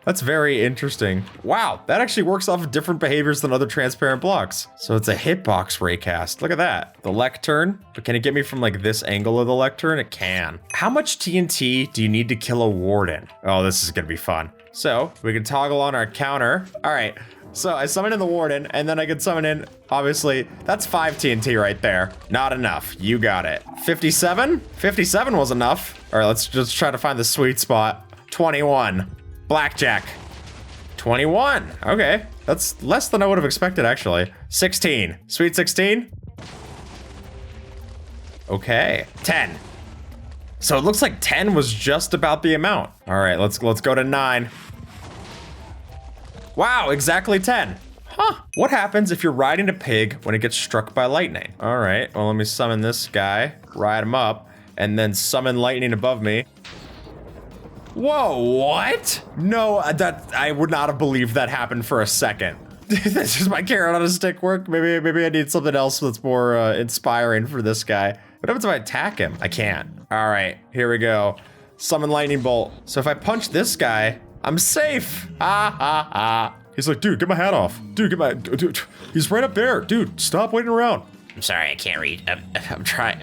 That's very interesting. Wow, that actually works off of different behaviors than other transparent blocks. So it's a hitbox raycast. Look at that. The lectern, but can it get me from like this angle of the lectern? It can. How much TNT do you need to kill a warden? Oh, this is gonna be fun. So we can toggle on our counter. All right, so I summon in the warden and then I can summon in, obviously, that's 5 TNT right there. Not enough, you got it. 57? 57 was enough. All right, let's just try to find the sweet spot. 21. Blackjack. 21. Okay. That's less than I would have expected, actually. 16. Sweet 16. Okay. 10. So it looks like 10 was just about the amount. All right, let's go to 9. Wow, exactly 10. Huh. What happens if you're riding a pig when it gets struck by lightning? All right, well, let me summon this guy, ride him up, and then summon lightning above me. Whoa, what? No, I would not have believed that happened for a second. This is my carrot on a stick work. Maybe I need something else that's more inspiring for this guy. What happens if I attack him? I can't. All right, here we go. Summon lightning bolt. So if I punch this guy, I'm safe. Ha ha ha. He's like, dude, get my hat off. Dude, he's right up there. Dude, stop waiting around. I'm sorry, I can't read. I'm trying.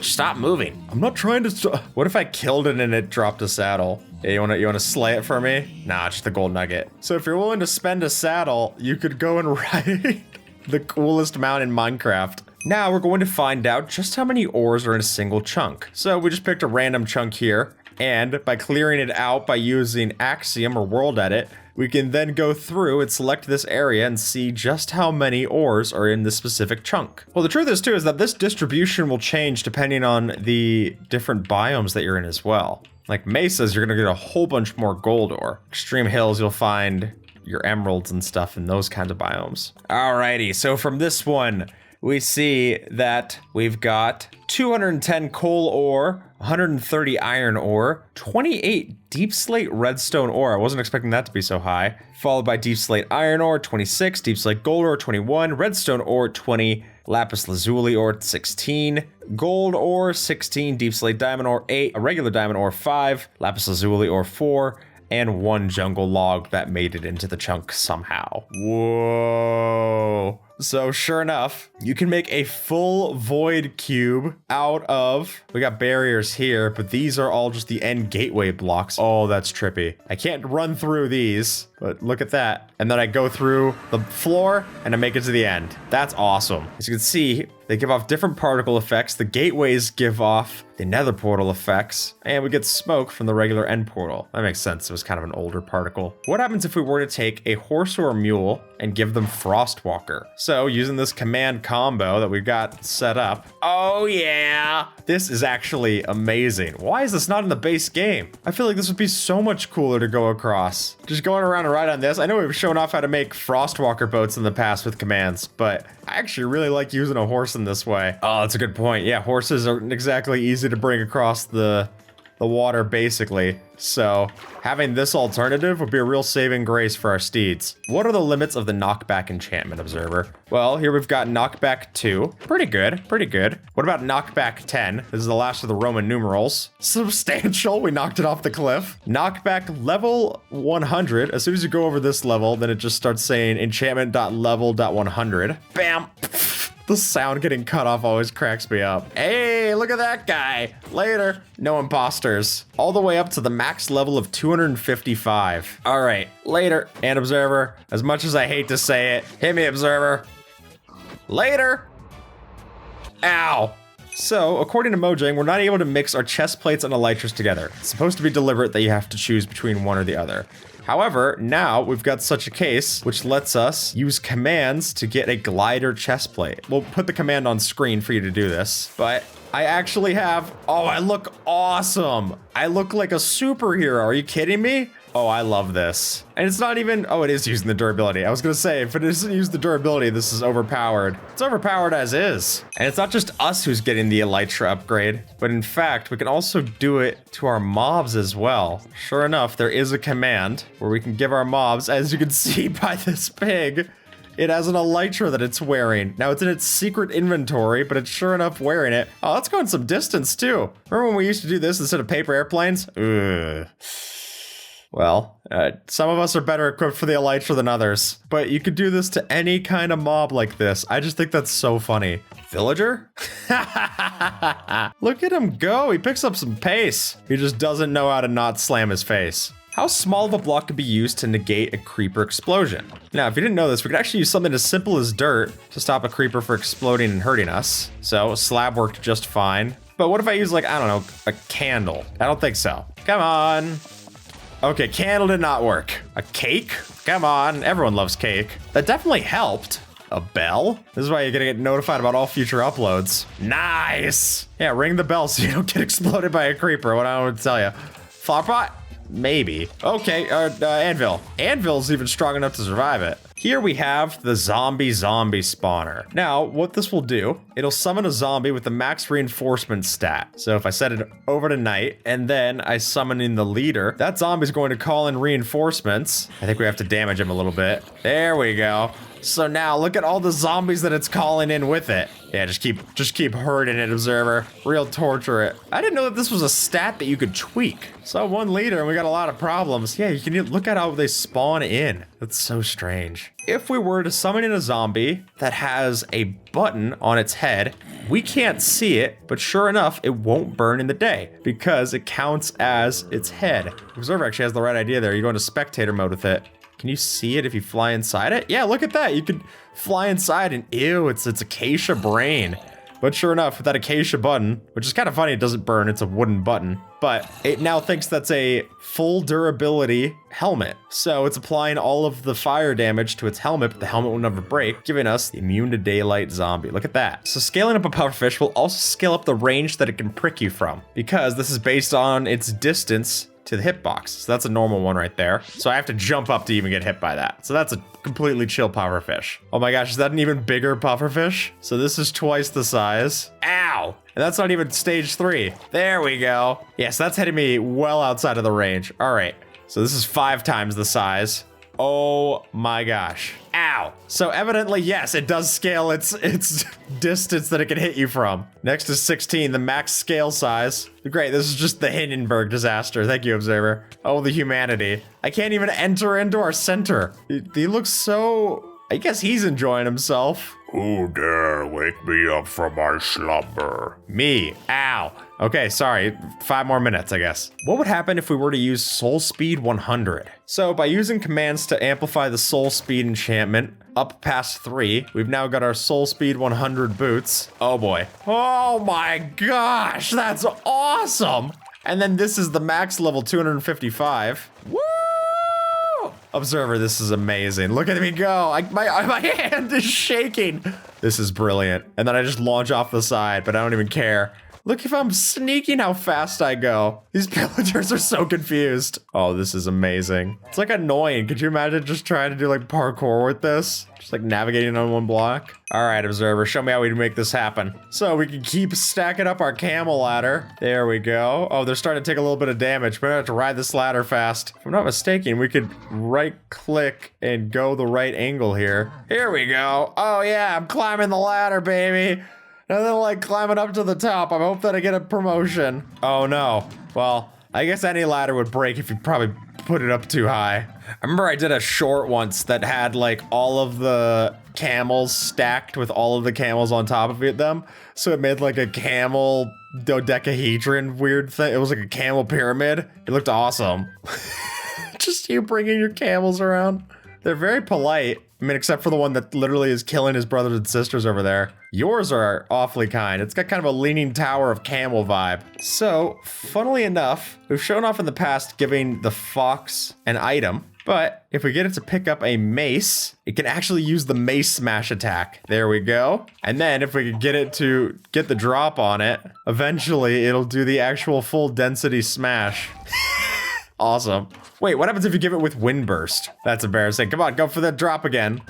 Stop moving. I'm not trying to stop. What if I killed it and it dropped a saddle? Hey, you wanna slay it for me? Nah, just the gold nugget. So if you're willing to spend a saddle, you could go and ride the coolest mount in Minecraft. Now we're going to find out just how many ores are in a single chunk. So we just picked a random chunk here, and by clearing it out by using Axiom or World Edit, we can then go through and select this area and see just how many ores are in this specific chunk. Well, the truth is too is that this distribution will change depending on the different biomes that you're in as well. Like mesas, you're gonna get a whole bunch more gold ore. Extreme hills, you'll find your emeralds and stuff in those kinds of biomes. Alrighty, so from this one, we see that we've got 210 coal ore, 130 iron ore, 28 deep slate redstone ore. I wasn't expecting that to be so high. Followed by deep slate iron ore, 26, deep slate gold ore, 21, redstone ore, 20, lapis lazuli ore, 16, gold ore, 16, deep slate diamond ore, 8, a regular diamond ore, 5, lapis lazuli ore, 4, and 1 jungle log that made it into the chunk somehow. Whoa. So sure enough, you can make a full void cube out of, we got barriers here, but these are all just the end gateway blocks. Oh, that's trippy. I can't run through these, but look at that. And then I go through the floor and I make it to the end. That's awesome. As you can see, they give off different particle effects. The gateways give off the nether portal effects, and we get smoke from the regular end portal. That makes sense. It was kind of an older particle. What happens if we were to take a horse or a mule and give them Frostwalker? So using this command combo that we've got set up. Oh yeah, this is actually amazing. Why is this not in the base game? I feel like this would be so much cooler to go across. Just going around and ride on this. I know we've shown off how to make Frostwalker boats in the past with commands, but I actually really like using a horse in this way. Oh, that's a good point. Yeah, horses aren't exactly easy to bring across the water, basically. So having this alternative would be a real saving grace for our steeds. What are the limits of the knockback enchantment, Observer? Well, here we've got knockback 2. Pretty good, pretty good. What about knockback 10? This is the last of the Roman numerals. Substantial, we knocked it off the cliff. Knockback level 100. As soon as you go over this level, then it just starts saying enchantment.level.100. Bam. The sound getting cut off always cracks me up. Hey, look at that guy. Later. No imposters. All the way up to the max level of 255. All right, later. And observer, as much as I hate to say it, hit me, observer. Later. Ow. So, according to Mojang, we're not able to mix our chest plates and elytras together. It's supposed to be deliberate that you have to choose between one or the other. However, now we've got such a case, which lets us use commands to get a glider chest plate. We'll put the command on screen for you to do this, but I actually have, oh, I look awesome. I look like a superhero. Are you kidding me? Oh, I love this. And it's not even, oh, it is using the durability. I was gonna say, if it doesn't use the durability, this is overpowered. It's overpowered as is. And it's not just us who's getting the elytra upgrade, but in fact, we can also do it to our mobs as well. Sure enough, there is a command where we can give our mobs, as you can see by this pig, it has an elytra that it's wearing. Now, it's in its secret inventory, but it's sure enough wearing it. Oh, let's go in some distance, too. Remember when we used to do this instead of paper airplanes? Ugh. Well, some of us are better equipped for the elytra than others, but you could do this to any kind of mob like this. I just think that's so funny. Villager? Look at him go. He picks up some pace. He just doesn't know how to not slam his face. How small of a block could be used to negate a creeper explosion? Now, if you didn't know this, we could actually use something as simple as dirt to stop a creeper from exploding and hurting us. So a slab worked just fine. But what if I use, like, I don't know, a candle? I don't think so. Come on. Okay, candle did not work. A cake? Come on, everyone loves cake. That definitely helped. A bell? This is why you're gonna get notified about all future uploads. Nice! Yeah, ring the bell so you don't get exploded by a creeper, what I want to tell you. Flower pot? Maybe. Okay, anvil. Anvil's even strong enough to survive it. Here we have the zombie spawner. Now, what this will do, it'll summon a zombie with the max reinforcement stat. So if I set it over to night, and then I summon in the leader, that zombie's going to call in reinforcements. I think we have to damage him a little bit. There we go. So now look at all the zombies that it's calling in with it. Yeah, just keep hurting it, observer. Real torture it. I didn't know that this was a stat that you could tweak. So one leader and we got a lot of problems. Yeah, you can look at how they spawn in. That's so strange. If we were to summon in a zombie that has a button on its head, we can't see it, but sure enough, it won't burn in the day because it counts as its head. Observer actually has the right idea there. You go into spectator mode with it. Can you see it if you fly inside it? Yeah, look at that. You could fly inside and ew, it's acacia brain. But sure enough, with that acacia button, which is kind of funny, it doesn't burn, it's a wooden button, but it now thinks that's a full durability helmet. So it's applying all of the fire damage to its helmet, but the helmet will never break, giving us the immune to daylight zombie. Look at that. So scaling up a pufferfish will also scale up the range that it can prick you from, because this is based on its distance to the hitbox. So that's a normal one right there. So I have to jump up to even get hit by that. So that's a completely chill pufferfish. Oh my gosh, is that an even bigger pufferfish? So this is twice the size. Ow! And that's not even stage 3. There we go. Yes, that's hitting me well outside of the range. All right, so this is 5 times the size. Oh my gosh. Ow. So evidently, yes, it does scale its distance that it can hit you from. Next is 16, the max scale size. Great, this is just the Hindenburg disaster. Thank you, observer. Oh, the humanity. I can't even enter into our center. He looks so... I guess he's enjoying himself. Who dare wake me up from my slumber? Me. Ow. Okay, sorry. 5 more minutes, I guess. What would happen if we were to use Soul Speed 100? So by using commands to amplify the Soul Speed enchantment up past 3, we've now got our Soul Speed 100 boots. Oh boy. Oh my gosh, that's awesome. And then this is the max level 255. Woo! Observer, this is amazing. Look at me go. My hand is shaking. This is brilliant. And then I just launch off the side, but I don't even care. Look, if I'm sneaking how fast I go. These pillagers are so confused. Oh, this is amazing. It's like annoying. Could you imagine just trying to do like parkour with this? Just like navigating on one block. All right, observer, show me how we make this happen. So we can keep stacking up our camel ladder. There we go. Oh, they're starting to take a little bit of damage. We're gonna have to ride this ladder fast. If I'm not mistaken, we could right click and go the right angle here. Here we go. Oh yeah, I'm climbing the ladder, baby. And then like climbing up to the top. I hope that I get a promotion. Oh no. Well, I guess any ladder would break if you probably put it up too high. I remember I did a short once that had like all of the camels stacked with all of the camels on top of them. So it made like a camel dodecahedron weird thing. It was like a camel pyramid. It looked awesome. Just you bringing your camels around. They're very polite. I mean, except for the one that literally is killing his brothers and sisters over there. Yours are awfully kind. It's got kind of a leaning tower of camel vibe. So, funnily enough, we've shown off in the past giving the fox an item. But if we get it to pick up a mace, it can actually use the mace smash attack. There we go. And then if we could get it to get the drop on it, eventually it'll do the actual full density smash. Awesome. Wait, what happens if you give it with Windburst? That's embarrassing. Come on, go for the drop again.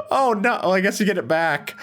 Oh no, well, I guess you get it back.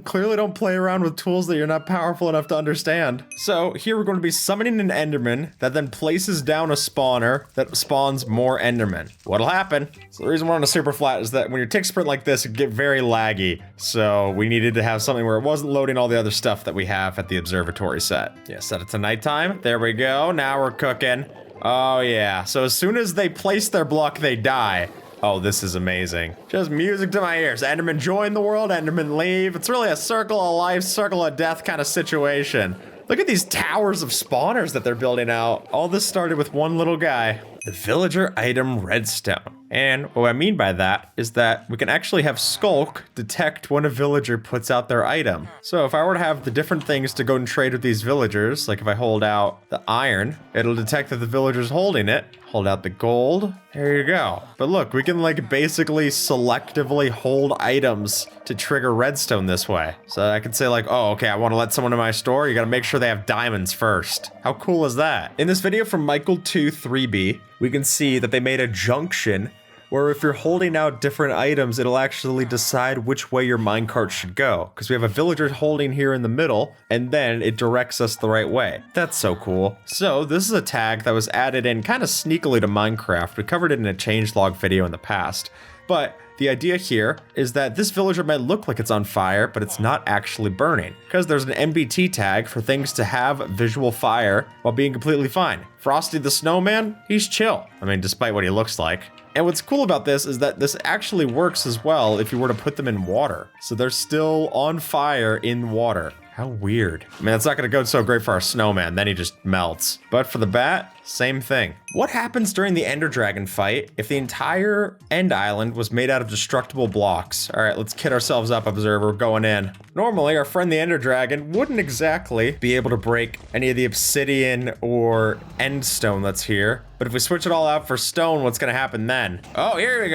Clearly don't play around with tools that you're not powerful enough to understand. So here we're going to be summoning an Enderman that then places down a spawner that spawns more Endermen. What'll happen? So the reason we're on a super flat is that when your tick sprint like this, it get very laggy. So we needed to have something where it wasn't loading all the other stuff that we have at the observatory set. Yeah, set it to nighttime. There we go. Now we're cooking. Oh yeah. So as soon as they place their block, they die. Oh, this is amazing. Just music to my ears. Enderman join the world, Enderman leave. It's really a circle of life, circle of death kind of situation. Look at these towers of spawners that they're building out. All this started with one little guy. The villager item redstone. And what I mean by that is that we can actually have Skulk detect when a villager puts out their item. So if I were to have the different things to go and trade with these villagers, like if I hold out the iron, it'll detect that the villager's holding it. Hold out the gold. There you go. But look, we can like basically selectively hold items to trigger redstone this way. So I could say like, oh, okay, I want to let someone in my store. You got to make sure they have diamonds first. How cool is that? In this video from Michael23B, we can see that they made a junction where if you're holding out different items, it'll actually decide which way your minecart should go. Because we have a villager holding here in the middle, and then it directs us the right way. That's so cool. So this is a tag that was added in kind of sneakily to Minecraft. We covered it in a changelog video in the past. But the idea here is that this villager might look like it's on fire, but it's not actually burning, because there's an NBT tag for things to have visual fire while being completely fine. Frosty the Snowman, he's chill. I mean, despite what he looks like. And what's cool about this is that this actually works as well if you were to put them in water. So they're still on fire in water. How weird. I mean, that's not gonna go so great for our snowman, then he just melts. But for the bat, same thing. What happens during the Ender Dragon fight if the entire End Island was made out of destructible blocks? All right, let's kit ourselves up, Observer, going in. Normally, our friend the Ender Dragon wouldn't exactly be able to break any of the obsidian or end stone that's here. But if we switch it all out for stone, what's gonna happen then? Oh, here we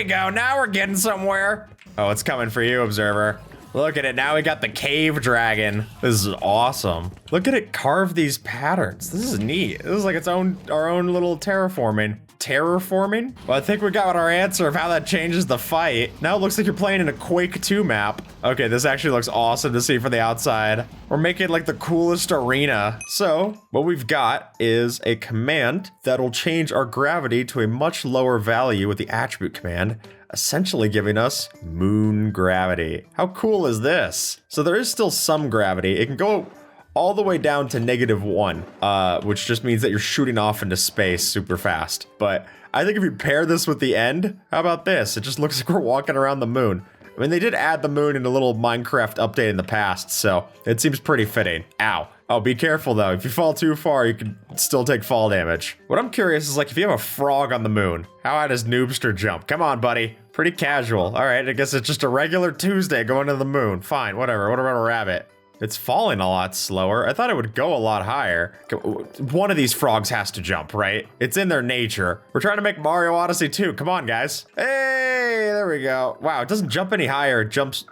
go, now we're getting somewhere. Oh, it's coming for you, Observer. Look at it, now we got the cave dragon. This is awesome. Look at it carve these patterns. This is neat. This is like our own little terraforming. Terraforming? Well, I think we got our answer of how that changes the fight. Now it looks like you're playing in a Quake 2 map. Okay, this actually looks awesome to see from the outside. We're making like the coolest arena. So what we've got is a command that'll change our gravity to a much lower value with the attribute command, essentially giving us moon gravity. How cool is this? So there is still some gravity. It can go all the way down to -1, which just means that you're shooting off into space super fast. But I think if you pair this with the end, how about this? It just looks like we're walking around the moon. I mean, they did add the moon in a little Minecraft update in the past, so it seems pretty fitting. Ow. Oh, be careful though. If you fall too far, you can still take fall damage. What I'm curious is like, if you have a frog on the moon, how high does Noobster jump? Come on, buddy. Pretty casual. All right, I guess it's just a regular Tuesday going to the moon. Fine, whatever. What about a rabbit? It's falling a lot slower. I thought it would go a lot higher. One of these frogs has to jump, right? It's in their nature. We're trying to make Mario Odyssey 2. Come on, guys. Hey, there we go. Wow, it doesn't jump any higher. It jumps.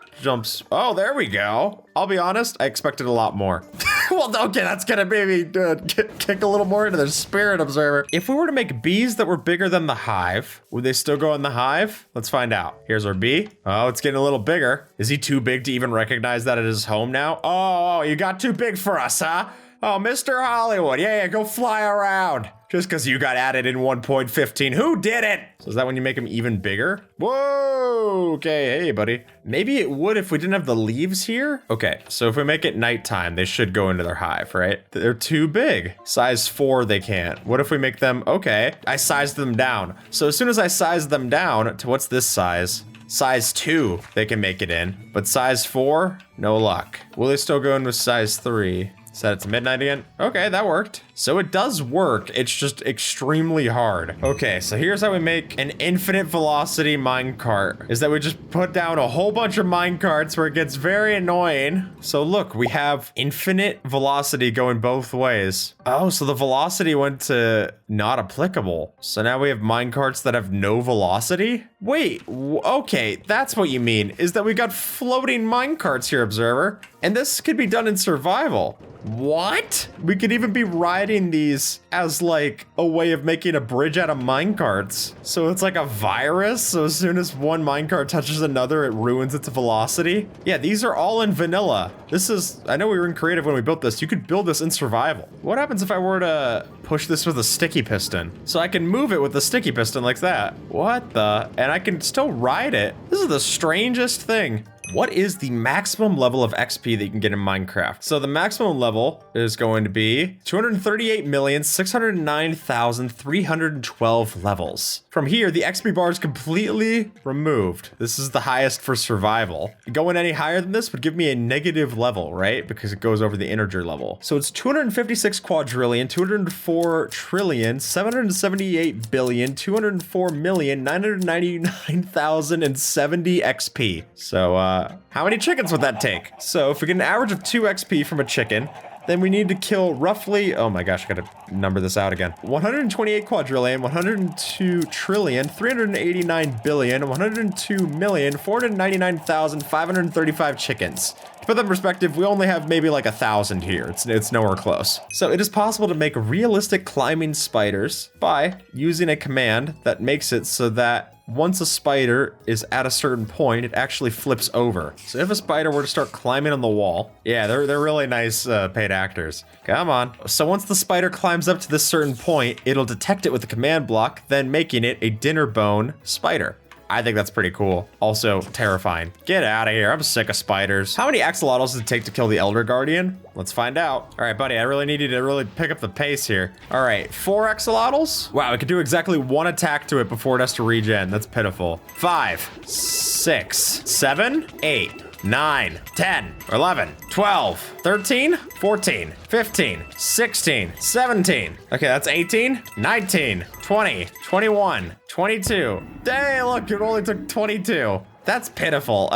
Oh, there we go. I'll be honest, I expected a lot more. Well, okay, that's gonna maybe kick a little more into the spirit, Observer. If we were to make bees that were bigger than the hive, would they still go in the hive? Let's find out. Here's our bee. Oh, it's getting a little bigger. Is he too big to even recognize that it is home now? Oh, you got too big for us, huh? Oh, Mr. Hollywood. Yeah, go fly around. Just because you got added in 1.15. Who did it? So is that when you make them even bigger? Whoa, okay, hey, buddy. Maybe it would if we didn't have the leaves here. Okay, so if we make it nighttime, they should go into their hive, right? They're too big. Size 4, they can't. What if we make them, okay, I sized them down. So as soon as I size them down to what's this size? Size 2, they can make it in. But size 4, no luck. Will they still go in with size 3? Set it to midnight again. Okay, that worked. So it does work. It's just extremely hard. Okay, so here's how we make an infinite velocity minecart. Is that we just put down a whole bunch of minecarts where it gets very annoying. So look, we have infinite velocity going both ways. Oh, so the velocity went to not applicable. So now we have minecarts that have no velocity? Wait, okay, that's what you mean, is that we got floating minecarts here, observer. And this could be done in survival. What? We could even be riding these as like a way of making a bridge out of minecarts. So it's like a virus. So as soon as one minecart touches another, it ruins its velocity. Yeah, these are all in vanilla. This is, I know we were in creative when we built this. You could build this in survival. What happens if I were to push this with a sticky piston? So I can move it with the sticky piston like that. What the? And I can still ride it. This is the strangest thing. What is the maximum level of XP that you can get in Minecraft? So the maximum level is going to be 238,609,312 levels. From here, the XP bar is completely removed. This is the highest for survival. Going any higher than this would give me a negative level, right? Because it goes over the integer level. So it's 256 quadrillion, 204 trillion, 778 billion, 204,999,070 XP. So, how many chickens would that take? So if we get an average of 2 XP from a chicken, then we need to kill roughly, oh my gosh, I gotta number this out again. 128 quadrillion, 102 trillion, 389 billion, 102,499,535 chickens. To put that in perspective, we only have maybe like 1,000 here. It's nowhere close. So it is possible to make realistic climbing spiders by using a command that makes it so that once a spider is at a certain point, it actually flips over. So if a spider were to start climbing on the wall, yeah, they're really nice paid actors. Come on. So once the spider climbs up to this certain point, it'll detect it with the command block, then making it a dinner bone spider. I think that's pretty cool. Also terrifying. Get out of here. I'm sick of spiders. How many axolotls does it take to kill the Elder Guardian? Let's find out. All right, buddy, I really need you to really pick up the pace here. All right, 4 axolotls? Wow, we could do exactly 1 attack to it before it has to regen. That's pitiful. 5, 6, 7, 8. 9, 10, 11, 12, 13, 14, 15, 16, 17. Okay, that's 18, 19, 20, 21, 22. Dang, look, it only took 22. That's pitiful.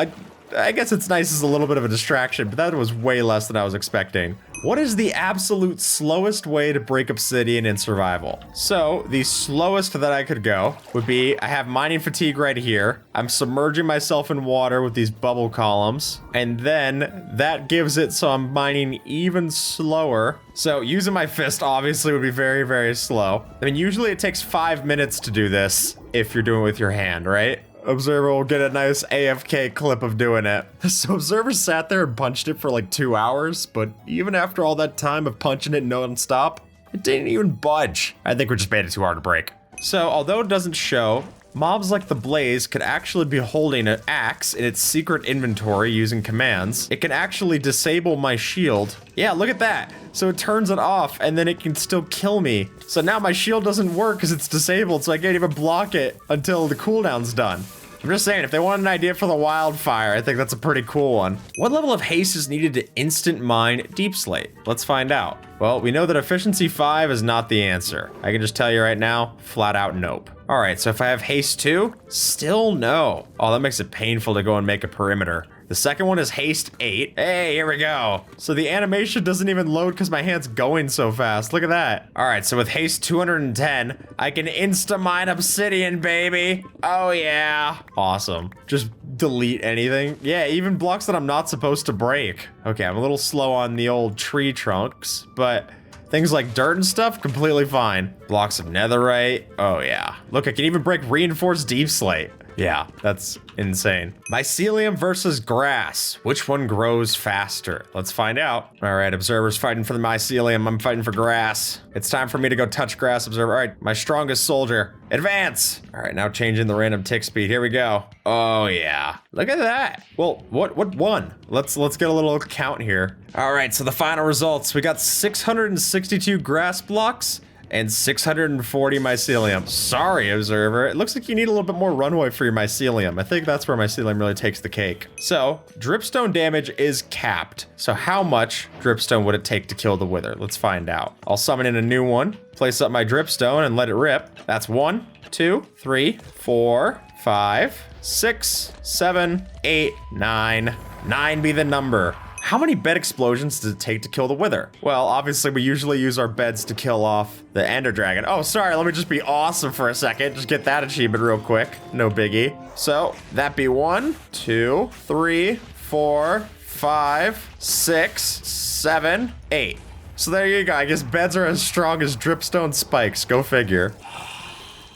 I guess it's nice as a little bit of a distraction, but that was way less than I was expecting. What is the absolute slowest way to break obsidian in survival? So the slowest that I could go would be, I have mining fatigue right here. I'm submerging myself in water with these bubble columns. And then that gives it so I'm mining even slower. So using my fist obviously would be very, very slow. I mean, usually it takes 5 minutes to do this if you're doing it with your hand, right? Observer will get a nice AFK clip of doing it. So Observer sat there and punched it for like 2 hours, but even after all that time of punching it non-stop, it didn't even budge. I think we just made it too hard to break. So although it doesn't show, mobs like the Blaze could actually be holding an axe in its secret inventory using commands. It can actually disable my shield. Yeah, look at that. So it turns it off and then it can still kill me. So now my shield doesn't work because it's disabled, so I can't even block it until the cooldown's done. I'm just saying, if they want an idea for the wildfire, I think that's a pretty cool one. What level of haste is needed to instant mine deep slate? Let's find out. Well, we know that efficiency 5 is not the answer. I can just tell you right now, flat out nope. All right, so if I have haste 2, still no. Oh, that makes it painful to go and make a perimeter. The second one is haste 8. Hey, here we go. So the animation doesn't even load because my hand's going so fast. Look at that. All right, so with haste 210, I can insta-mine obsidian, baby. Oh yeah. Awesome. Just delete anything. Yeah, even blocks that I'm not supposed to break. Okay, I'm a little slow on the old tree trunks, but things like dirt and stuff, completely fine. Blocks of netherite. Oh yeah. Look, I can even break reinforced deep slate. Yeah, that's insane. Mycelium versus grass. Which one grows faster? Let's find out. All right, observer's fighting for the mycelium. I'm fighting for grass. It's time for me to go touch grass, observer. All right, my strongest soldier. Advance. All right, now changing the random tick speed. Here we go. Oh yeah, look at that. Well, what won? Let's get a little count here. All right, so the final results. We got 662 grass blocks and 640 mycelium. Sorry, observer. It looks like you need a little bit more runway for your mycelium. I think that's where mycelium really takes the cake. So, dripstone damage is capped. So how much dripstone would it take to kill the wither? Let's find out. I'll summon in a new one, place up my dripstone and let it rip. That's 1, 2, 3, 4, 5, 6, 7, 8, 9. 9 be the number. How many bed explosions does it take to kill the wither? Well, obviously we usually use our beds to kill off the ender dragon. Oh, sorry, let me just be awesome for a second. Just get that achievement real quick. No biggie. So that be 1, 2, 3, 4, 5, 6, 7, 8. So there you go. I guess beds are as strong as dripstone spikes. Go figure.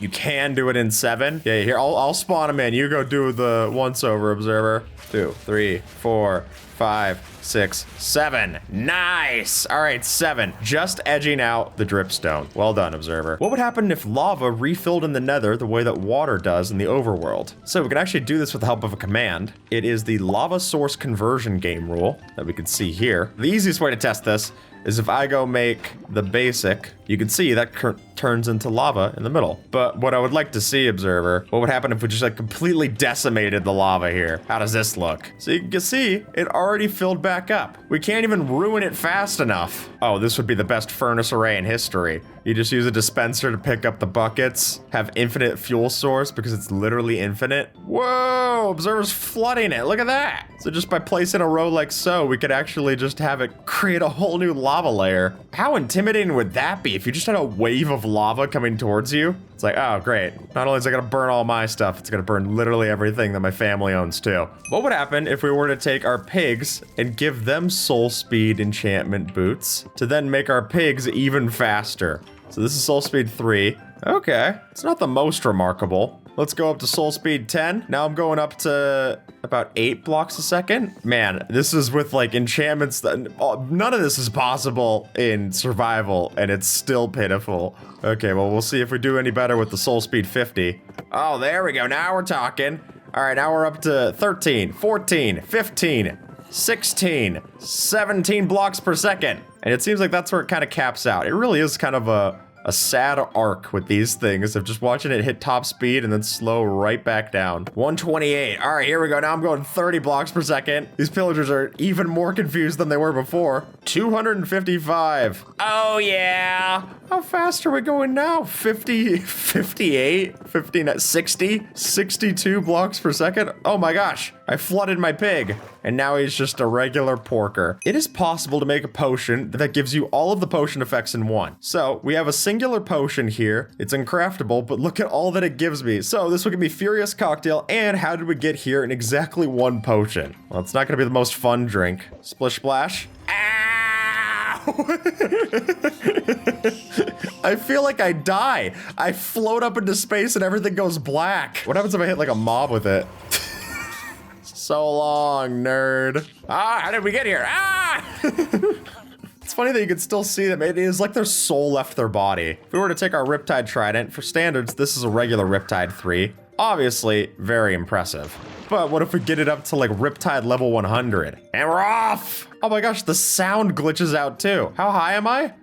You can do it in 7. Yeah, here, I'll spawn them in. You go do the once over, observer. 2, 3, 4, 5, 6, 7. Nice. All right, 7. Just edging out the dripstone. Well done, observer. What would happen if lava refilled in the nether the way that water does in the overworld? So we can actually do this with the help of a command. It is the lava source conversion game rule that we can see here. The easiest way to test this is if I go make the basic, you can see that turns into lava in the middle. But what I would like to see, observer, what would happen if we just like completely decimated the lava here? How does this look? So you can see it already filled back up. We can't even ruin it fast enough. Oh, this would be the best furnace array in history. You just use a dispenser to pick up the buckets, have infinite fuel source because it's literally infinite. Whoa, observer's flooding it. Look at that. So just by placing a row like so, we could actually just have it create a whole new lava layer. How intimidating would that be if you just had a wave of lava coming towards you? It's like, oh, great. Not only is it gonna burn all my stuff, it's gonna burn literally everything that my family owns too. What would happen if we were to take our pigs and give them soul speed enchantment boots to then make our pigs even faster? So this is soul speed 3. Okay, it's not the most remarkable. Let's go up to soul speed 10. Now I'm going up to about 8 blocks a second. Man, this is with like enchantments that none of this is possible in survival and it's still pitiful. Okay, well, we'll see if we do any better with the soul speed 50. Oh, there we go. Now we're talking. All right, now we're up to 13, 14, 15, 16, 17 blocks per second. And it seems like that's where it kind of caps out. It really is kind of a sad arc with these things of just watching it hit top speed and then slow right back down. 128. All right, here we go. Now I'm going 30 blocks per second. These pillagers are even more confused than they were before. 255. Oh, yeah. How fast are we going now? 50, 58, 59, 60, 62 blocks per second. Oh my gosh. I flooded my pig. And now he's just a regular porker. It is possible to make a potion that gives you all of the potion effects in one. So we have a singular potion here. It's uncraftable, but look at all that it gives me. So this will give me Furious Cocktail. And how did we get here in exactly one potion? Well, it's not going to be the most fun drink. Splish splash. I feel like I die. I float up into space and everything goes black. What happens if I hit like a mob with it? So long, nerd. Ah, how did we get here? Ah! It's funny that you can still see them. It is like their soul left their body. If we were to take our Riptide Trident, for standards, this is a regular Riptide 3. Obviously, very impressive. But what if we get it up to like Riptide level 100? And we're off! Oh my gosh, the sound glitches out too. How high am I?